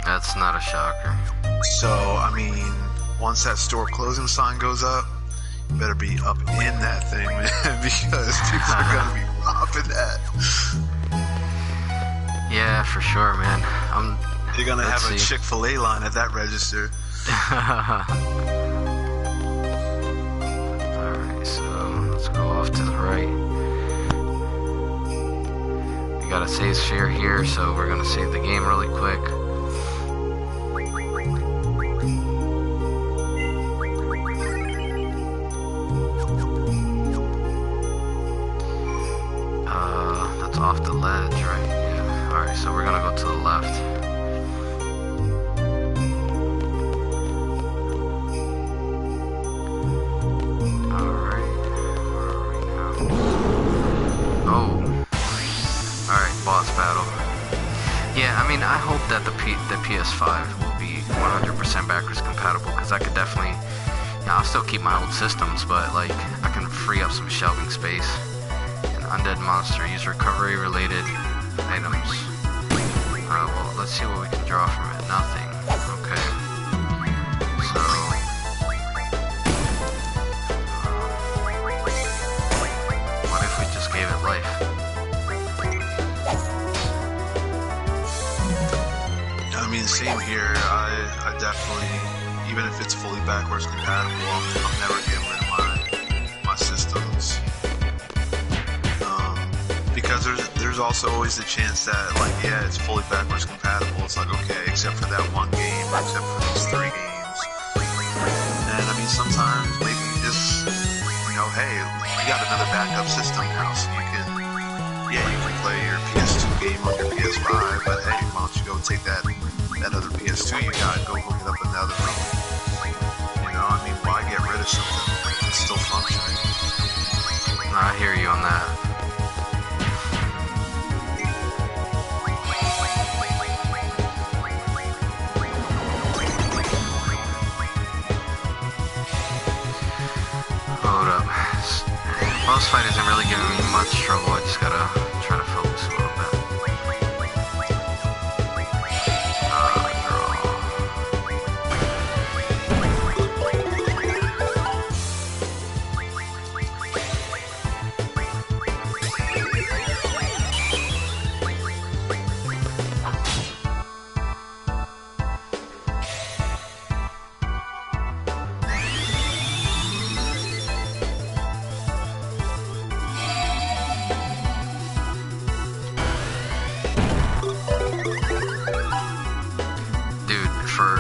That's not a shocker. So, I mean, once that store closing sign goes up, you better be up in that thing, man, because people are gonna be robbing that. Yeah, for sure, man. You're gonna have a Chick-fil-A line at that register. Alright, so let's go off to the right. We got a save sphere here, so we're gonna save the game really quick. That's off the ledge, right? Yeah. Alright, so we're gonna go to the left. Yeah, I mean, I hope that the PS5 will be 100% backwards compatible, because I could definitely, I'll still keep my old systems, but like, I can free up some shelving space. An undead monster, use recovery related items. Well, let's see what we can draw from it. Nothing. Okay. So, what if we just gave it life? I mean, same here. I definitely, even if it's fully backwards compatible, I'm never getting rid of my systems. Because there's also always the chance that, like, yeah, it's fully backwards compatible. It's like, okay, except for that one game, or except for these 3 games. And I mean, sometimes maybe you just, hey, we got another backup system now, so you can play your PS2 game on your PS5, but hey, why don't you go take that other PS2 you got, go hook it up in the other room. I mean, why get rid of something that's still functioning? I hear you on that. Hold up. Boss fight isn't really giving me much trouble. I just gotta try to focus a little bit.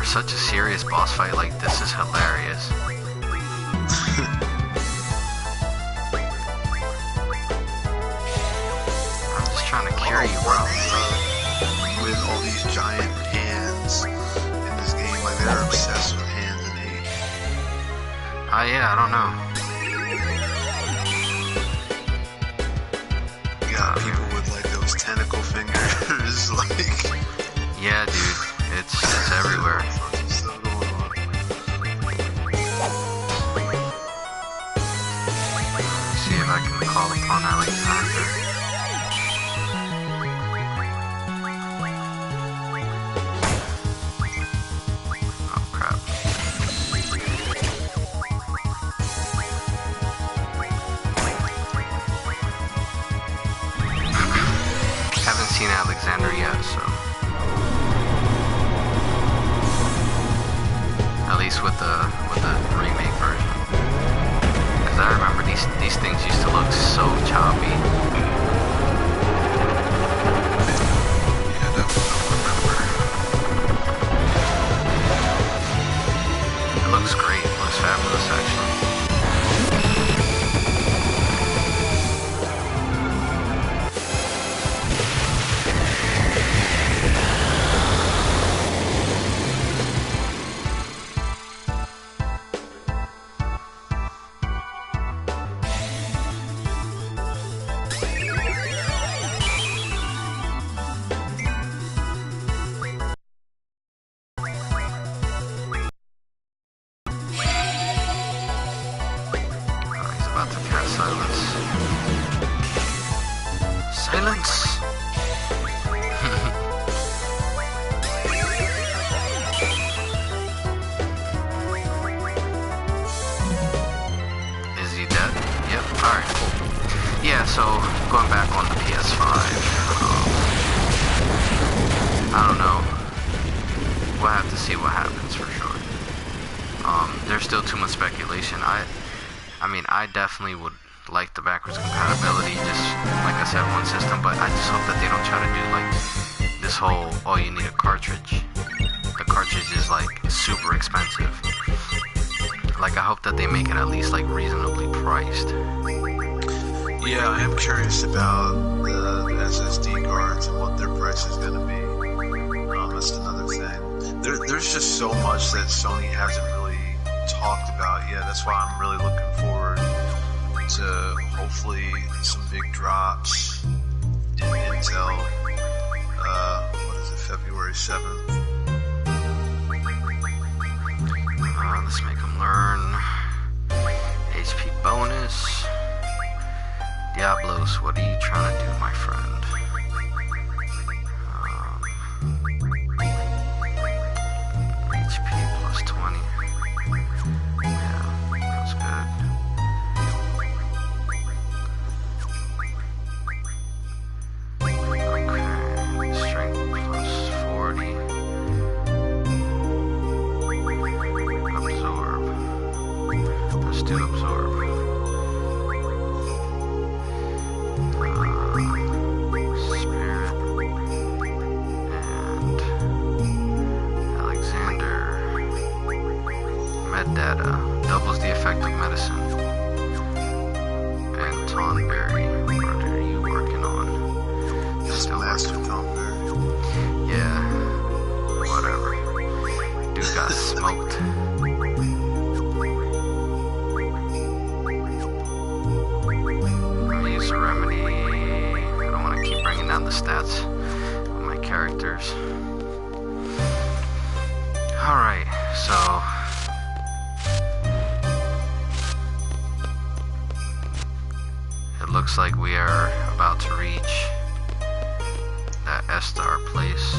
Such a serious boss fight like this is hilarious. I'm just trying to cure you, bro. With all these giant hands in this game, like they're obsessed with hands and age. Yeah, I don't know. You got people with like those tentacle fingers, like. Yeah, dude, it's everywhere. See if I can call upon Alexander. Oh crap. Haven't seen Alexander yet, so. At least with the remake version. Because I remember these things used to look so choppy. Yeah, definitely remember. It looks great. It looks fabulous, actually. Cat silence. Silence! Is he dead? Yep, alright, cool. Yeah, so, going back on the PS5, I don't know. We'll have to see what happens for sure. There's still too much speculation. I mean, I definitely would like the backwards compatibility, just like I said, one system, but I just hope that they don't try to do like this whole, oh, you need a cartridge. The cartridge is like super expensive. Like, I hope that they make it at least like reasonably priced. Yeah, I am curious about the SSD cards and what their price is going to be. That's another thing. There's just so much that Sony hasn't really talked about yet. That's why I'm really looking forward to hopefully some big drops in Intel. What is it, February 7th? Let's make them learn. HP bonus. Diablos, what are you trying to do, my friend? HP plus 20. Yeah, that's good. Okay, strength plus 40. Absorb. Let's do absorb. Spirit and Alexander. Med data doubles the effect of medicine. And Tonberry, what are you working on? Just Master Tonberry. Yeah, whatever. Dude got smoked. I'll use a remedy. I don't want to keep bringing down the stats of my characters. Alright, so it looks like we are about to reach that S-Star place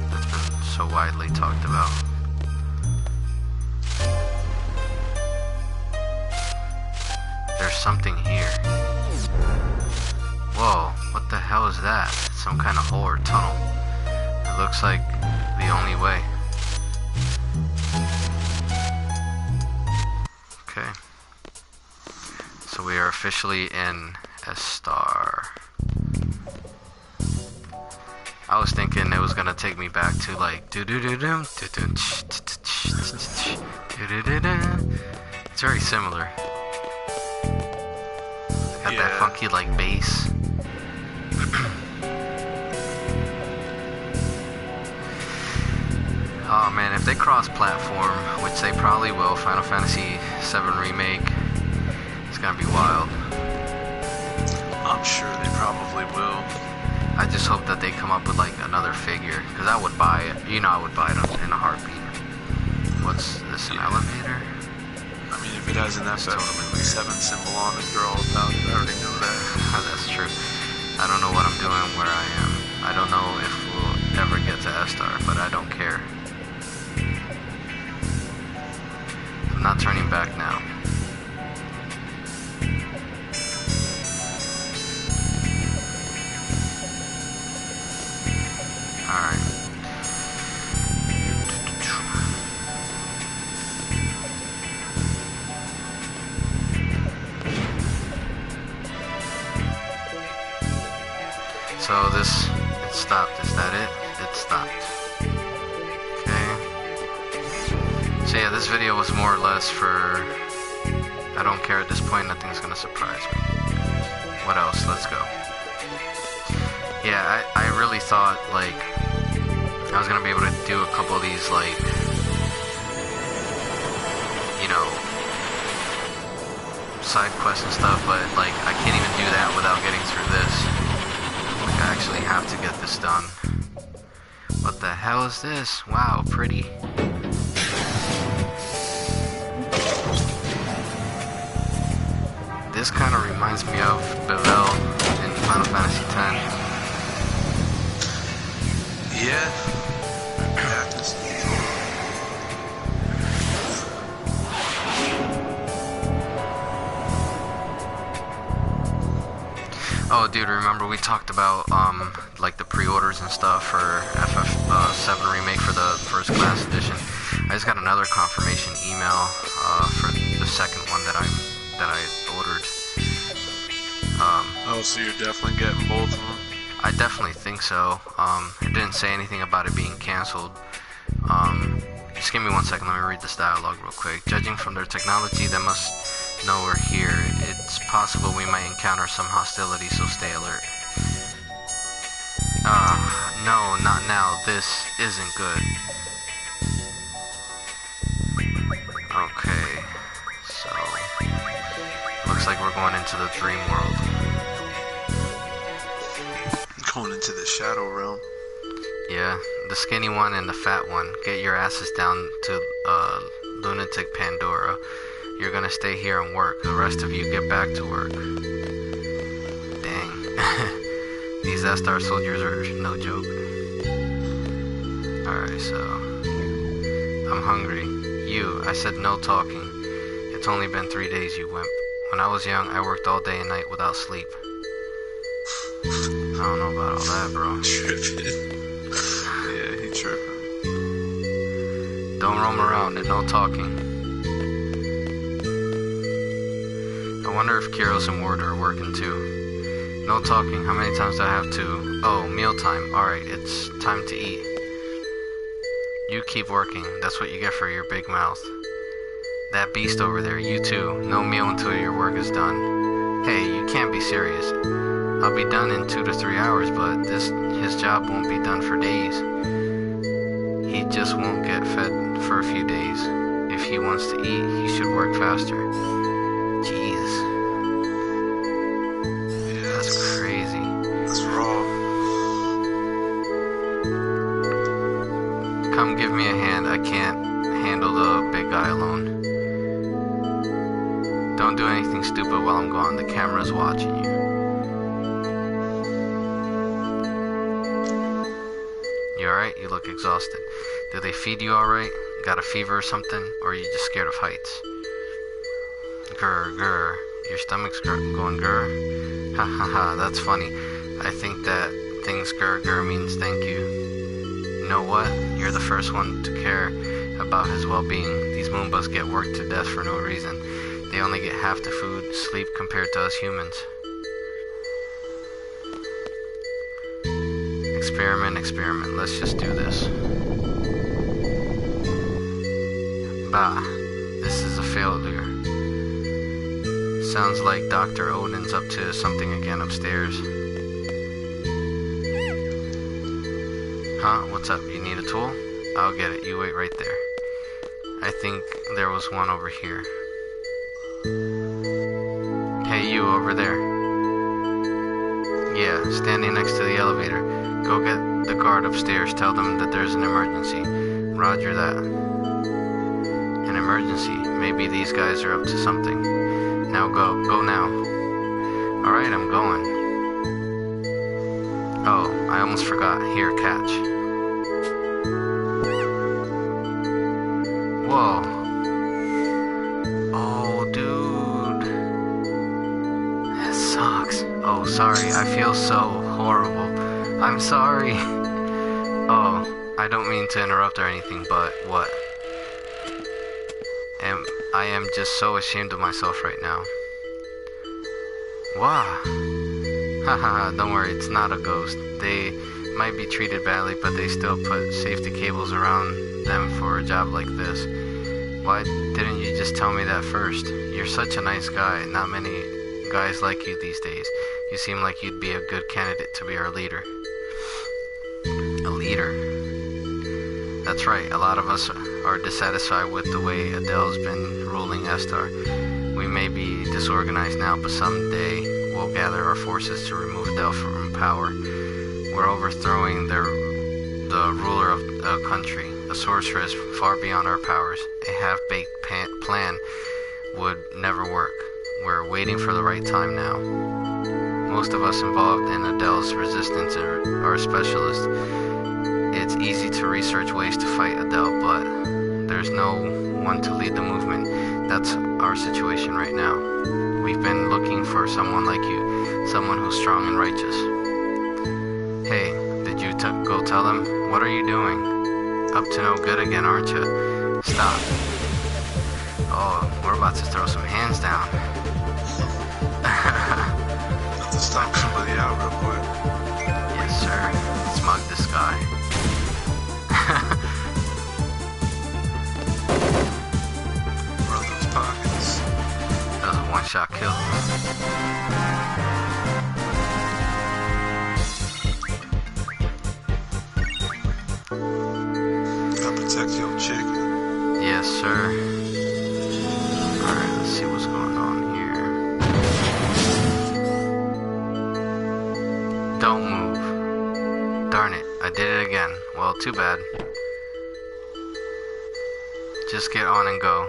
that's been so widely talked about. There's something here. Whoa, what the hell is that? Some kind of hole or tunnel. It looks like the only way. Okay. So we are officially in S-Star. I was thinking it was gonna take me back to like it's very similar. Got that funky like bass. Oh man, if they cross-platform, which they probably will, Final Fantasy VII Remake, it's gonna be wild. I'm sure they probably will. I just hope that they come up with like another figure, because I would buy it. You know, I would buy it in a heartbeat. What's this, an elevator? I mean, if it has an FF7 symbol on it, they're all about it. I already know that. That's true. I don't know what I'm doing where I am. I don't know if we'll ever get to S-Star, but I don't care. I'm not turning back now. Alright. So this, it stopped. Is that it? It stopped. Okay. So yeah, this video was more or less for, I don't care at this point, nothing's gonna surprise me. What else? Let's go. Yeah, I really thought, like, I was gonna be able to do a couple of these, like, you know, side quests and stuff, but, like, I can't even do that without getting through this. Like, I actually have to get this done. What the hell is this? Wow, pretty. This kind of reminds me of Bevel in Final Fantasy X. Yeah. Darkness. Oh, dude, remember we talked about like the pre-orders and stuff for FF7 Remake for the First Class Edition. I just got another confirmation email for the second one that I ordered. Oh, so you're definitely getting both of them? I definitely think so. It didn't say anything about it being canceled. Just give me 1 second, let me read this dialogue real quick. Judging from their technology, they must know we're here. It's possible we might encounter some hostility, so stay alert. No, not now. This isn't good. Okay, so looks like we're going into the dream world. Going into the shadow realm. Yeah, the skinny one and the fat one. Get your asses down to Lunatic Pandora. You're gonna stay here and work. The rest of you get back to work. Dang. These Astar soldiers are no joke. Alright, so I'm hungry. You, I said no talking. It's only been 3 days, you wimp. When I was young, I worked all day and night without sleep. I don't know about all that, bro. Tripping. Yeah, he tripping. Don't roam around and no talking. I wonder if Kiros and Ward are working too. No talking. How many times do I have to? Oh, mealtime. Alright, it's time to eat. You keep working. That's what you get for your big mouth. That beast over there, you too. No meal until your work is done. Hey, you can't be serious. I'll be done in 2 to 3 hours, but his job won't be done for days. He just won't get fed for a few days. If he wants to eat, he should work faster. Jeez. Yeah, That's crazy. That's raw. Come give me a hand. I can't handle the big guy alone. Don't do anything stupid while I'm gone. The camera's watching you. You alright? You look exhausted. Do they feed you alright? Got a fever or something? Or are you just scared of heights? Grr, grr. Your stomach's going grr? Ha ha ha, that's funny. I think that things grr grr means thank you. You know what? You're the first one to care about his well-being. These Moombas get worked to death for no reason. They only get half the food, sleep compared to us humans. Experiment, experiment. Let's just do this. Bah, this is a failure. Sounds like Dr. Odin's up to something again upstairs. Huh? What's up? You need a tool? I'll get it. You wait right there. I think there was one over here. Hey, you over there. Yeah, standing next to the elevator. Go get the guard upstairs. Tell them that there's an emergency. Roger that. An emergency. Maybe these guys are up to something. Now go. Go now. Alright, I'm going. Oh, I almost forgot. Here, catch. Whoa. Oh, dude. That sucks. Oh, sorry. I feel so horrible. I'm sorry. Oh, I don't mean to interrupt or anything, but what? I am just so ashamed of myself right now. Wow. Haha, don't worry, it's not a ghost. They might be treated badly, but they still put safety cables around them for a job like this. Why didn't you just tell me that first? You're such a nice guy. Not many guys like you these days. You seem like you'd be a good candidate to be our leader. A leader? That's right, a lot of us are dissatisfied with the way Adele's been ruling Estar. We may be disorganized now, but someday we'll gather our forces to remove Adele from power. We're overthrowing the ruler of the country, a sorceress far beyond our powers. A half-baked plan would never work. We're waiting for the right time now. Most of us involved in Adele's resistance are specialists. It's easy to research ways to fight Adele, but there's no one to lead the movement. That's our situation right now. We've been looking for someone like you, someone who's strong and righteous. Hey, did you go tell them? What are you doing? Up to no good again, aren't you? Stop. Oh, we're about to throw some hands down. Have to stomp somebody out real quick. Yes, sir. Let's mug this guy. Run those pockets. That was a one-shot kill. Gotta protect your chicken. Yes, sir. Alright, let's see what's going on here. Don't move. Darn it, I did it again. Well, too bad. Just get on and go.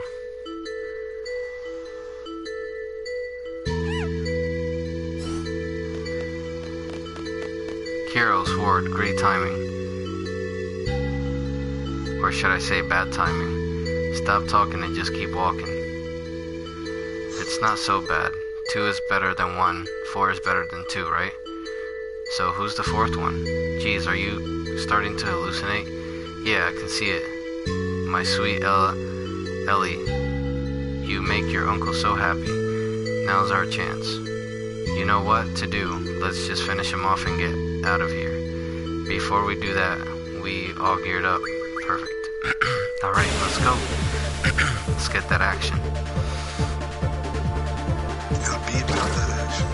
Kiro's Ward, great timing. Or should I say bad timing? Stop talking and just keep walking. It's not so bad. 2 is better than 1. 4 is better than 2, right? So who's the 4th one? Geez, are you starting to hallucinate? Yeah, I can see it. My sweet Ellie, you make your uncle so happy. Now's our chance. You know what to do. Let's just finish him off and get out of here. Before we do that, we all geared up. Perfect. Alright, let's go. Let's get that action. Gotta be about that action.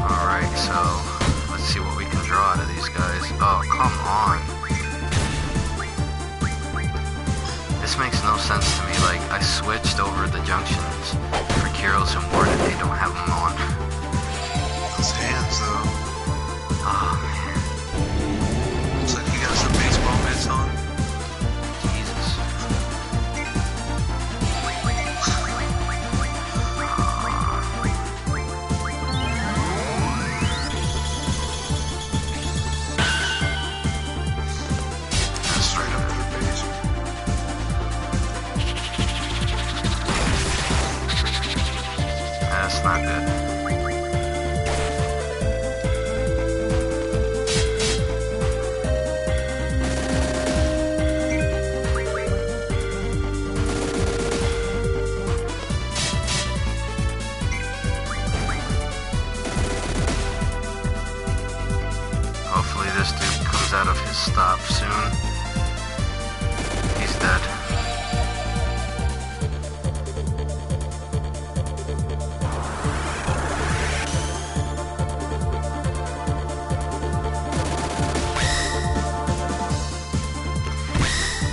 Alright, so let's see what we can draw out of these guys. Oh, come on. This makes no sense to me. Like, I switched over the junctions for Kiros and Ward and they don't have them on. Those hands, though. Oh, man. Looks like you got some baseball mitts on. Jesus. That's straight up to the base. That's not good. Hopefully this dude comes out of his stop soon. He's dead.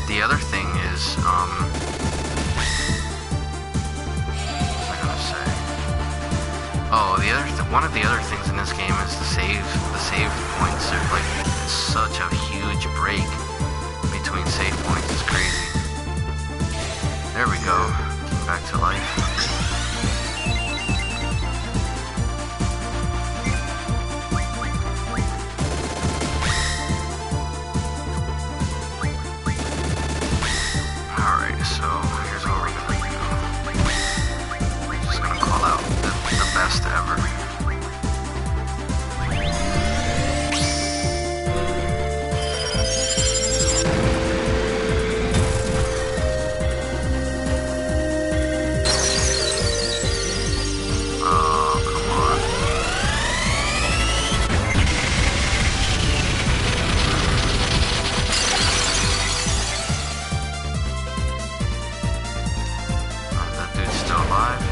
The other thing is, what was I gonna say? Oh, one of the other things in this game is the save points are like such a huge break between save points. It's crazy. There we go. Came back to life. Alright, so here's what we're gonna do. Just gonna call out the best ever. Oh, come on. Oh, that dude's still alive.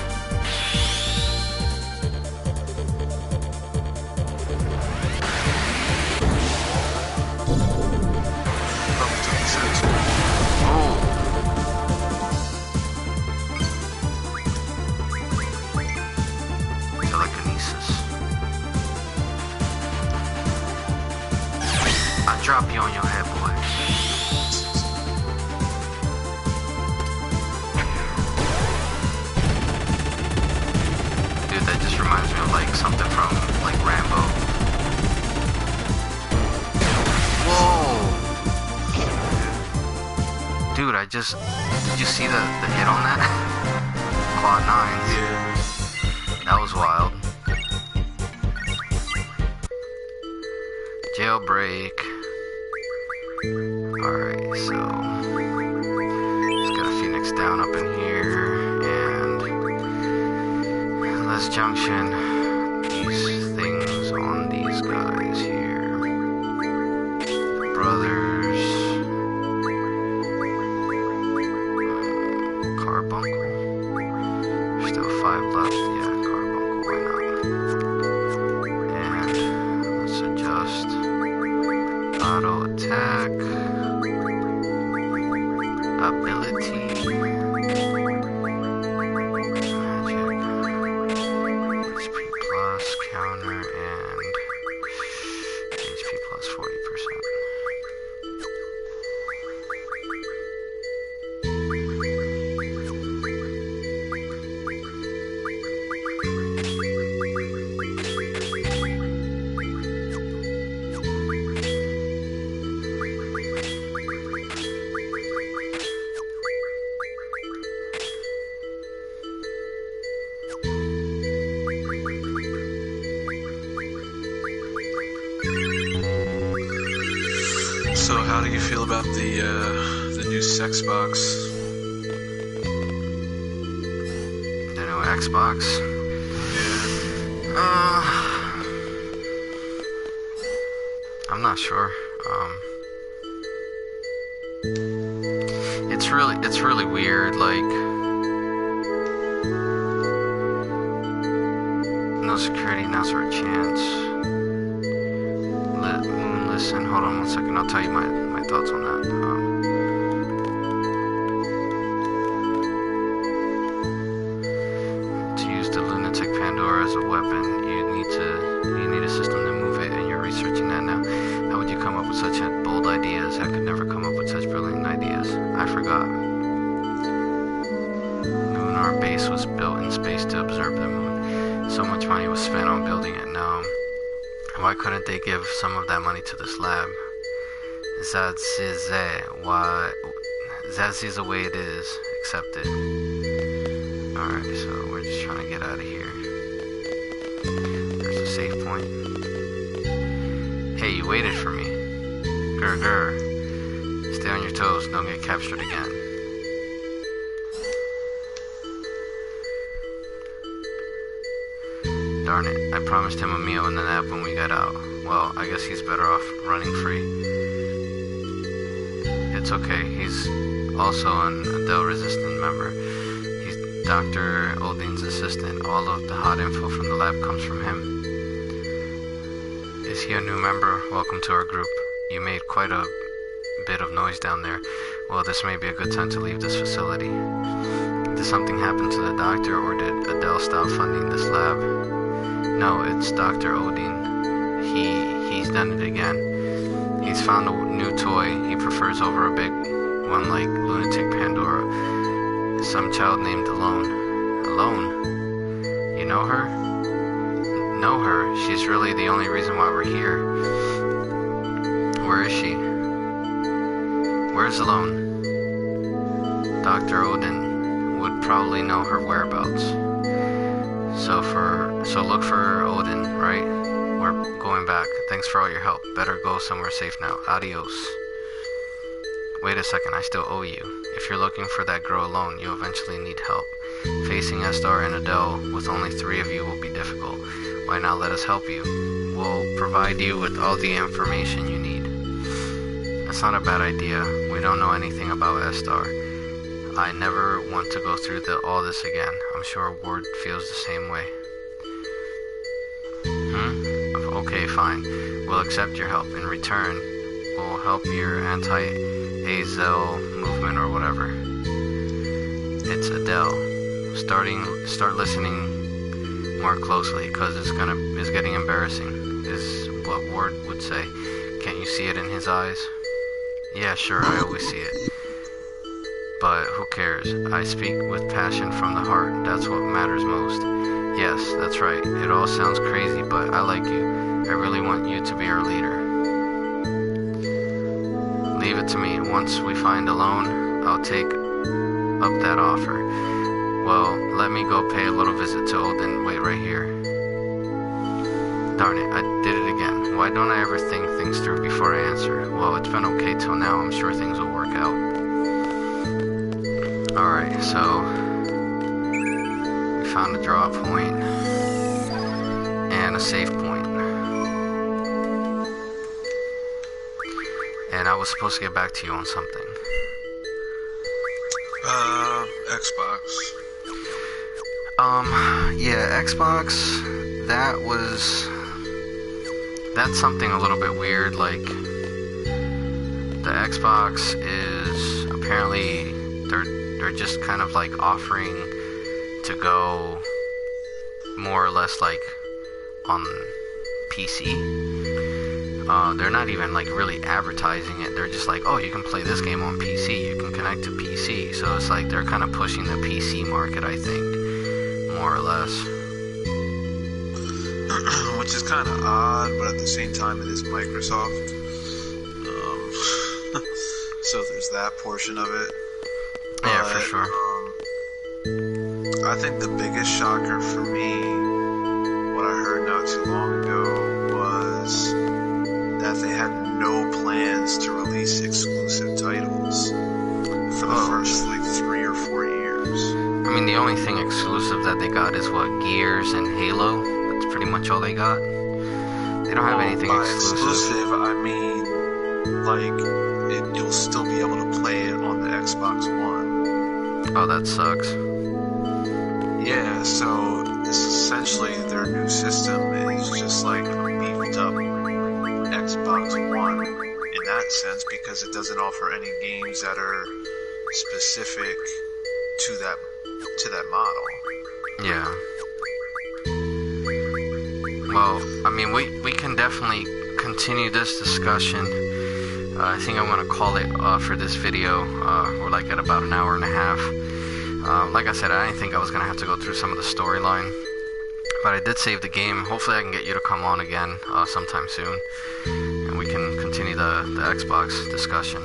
Probably took the sense. Oh. Telekinesis. I'll drop you on your head, boy. Dude, that just reminds me of like something from like Rambo. Whoa! Dude, did you see the hit on that? Quad 9. Yeah. That was wild. Jailbreak. Alright, so let's get a Phoenix down up in here, and let's junction these things on these guys here. The brothers. Carbuncle. There's still 5 left. Yeah, carbuncle, why not? And let's adjust auto attack. Ability. Magic. HP plus counter and HP plus 40%. So how do you feel about the new sex box? The new Xbox. Yeah. I'm not sure. It's really weird. Like, no security, now for a chance. Moon, listen. Hold on 1 second. I'll tell you my thoughts on that. To use the lunatic Pandora as a weapon, you need a system to move it, and you're researching that now. How would you come up with such bold ideas? I could never come up with such brilliant ideas. I forgot. Lunar base was built in space to observe the moon. So much money was spent on building it. Now, why couldn't they give some of that money to this lab? That's is the way it is. Accept it. Alright, so we're just trying to get out of here. There's a save point. Hey, you waited for me. Grr. Stay on your toes, don't get captured again. Darn it, I promised him a meal and a nap when we got out. Well, I guess he's better off running free. It's okay, he's also an Adele Resistant member. He's Dr. Odin's assistant. All of the hot info from the lab comes from him. Is he a new member? Welcome to our group. You made quite a bit of noise down there. Well, this may be a good time to leave this facility. Did something happen to the doctor, or did Adele stop funding this lab? No, it's Dr. Odin. He's done it again. He's found a new toy he prefers over a big one like Lunatic Pandora. Some child named Alone. Alone? You know her? Know her. She's really the only reason why we're here. Where is she? Where's Alone? Dr. Odin would probably know her whereabouts. So look for Odin, right? We're going back. Thanks for all your help. Better go somewhere safe now. Adios. Wait a second, I still owe you. If you're looking for that girl alone, you'll eventually need help. Facing Estar and Adele with only 3 of you will be difficult. Why not let us help you? We'll provide you with all the information you need. That's not a bad idea. We don't know anything about Estar. I never want to go through all this again. I'm sure Ward feels the same way. Okay, fine. We'll accept your help. In return, we'll help your anti-Azel movement or whatever. It's Adele. Start listening more closely, because it's getting embarrassing, is what Ward would say. Can't you see it in his eyes? Yeah, sure, I always see it. but who cares? I speak with passion from the heart. That's what matters most. Yes, that's right. It all sounds crazy, but I like you. I really want you to be our leader. Leave it to me. Once we find a loan, I'll take up that offer. Well, let me go pay a little visit to Odin. Wait right here. Darn it, I did it again. Why don't I ever think things through before I answer? Well, it's been okay till now. I'm sure things will work out. Alright, so we found a draw point and a save point. And I was supposed to get back to you on something. Xbox. Yeah, Xbox, that's something a little bit weird. Like, the Xbox is apparently, they're just kind of like offering to go more or less like on PC. They're not even like really advertising it. They're just like, oh, you can play this game on PC, you can connect to PC. So it's like they're kind of pushing the PC market, I think, more or less. Which is kind of odd, but at the same time it is Microsoft. So there's that portion of it. Yeah, for sure. I think the biggest shocker for me, what I heard not too long ago, was that they had no plans to release exclusive titles for the first like 3 or 4 years. I mean, the only thing exclusive that they got is what, Gears and Halo. That's pretty much all they got. They don't have anything exclusive. I mean, like, you'll still be able to play it on the Xbox One. Oh, that sucks. Yeah, so it's essentially their new system is just like a beefed up Xbox One in that sense, because it doesn't offer any games that are specific to that model. Yeah. Well, I mean, we can definitely continue this discussion. I think I'm going to call it for this video. We're like at about an hour and a half. Like I said, I didn't think I was going to have to go through some of the storyline, but I did save the game. Hopefully I can get you to come on again sometime soon, and we can continue the Xbox discussion.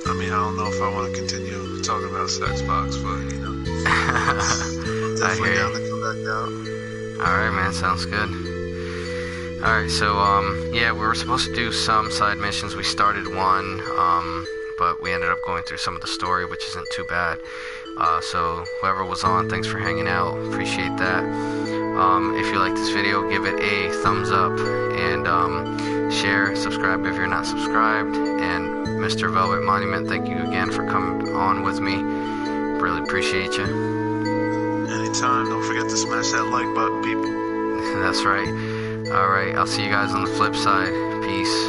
I mean, I don't know if I want to continue talking about Xbox, but, you know, definitely down to come back out. Alright, man, sounds good. Alright, so, yeah, we were supposed to do some side missions. We started one, but we ended up going through some of the story, which isn't too bad. So, whoever was on, thanks for hanging out. Appreciate that. If you like this video, give it a thumbs up, and share, subscribe if you're not subscribed. And Mr. Velvet Monument, thank you again for coming on with me. Really appreciate you. Anytime. Don't forget to smash that like button, people. That's right. Alright, I'll see you guys on the flip side. Peace.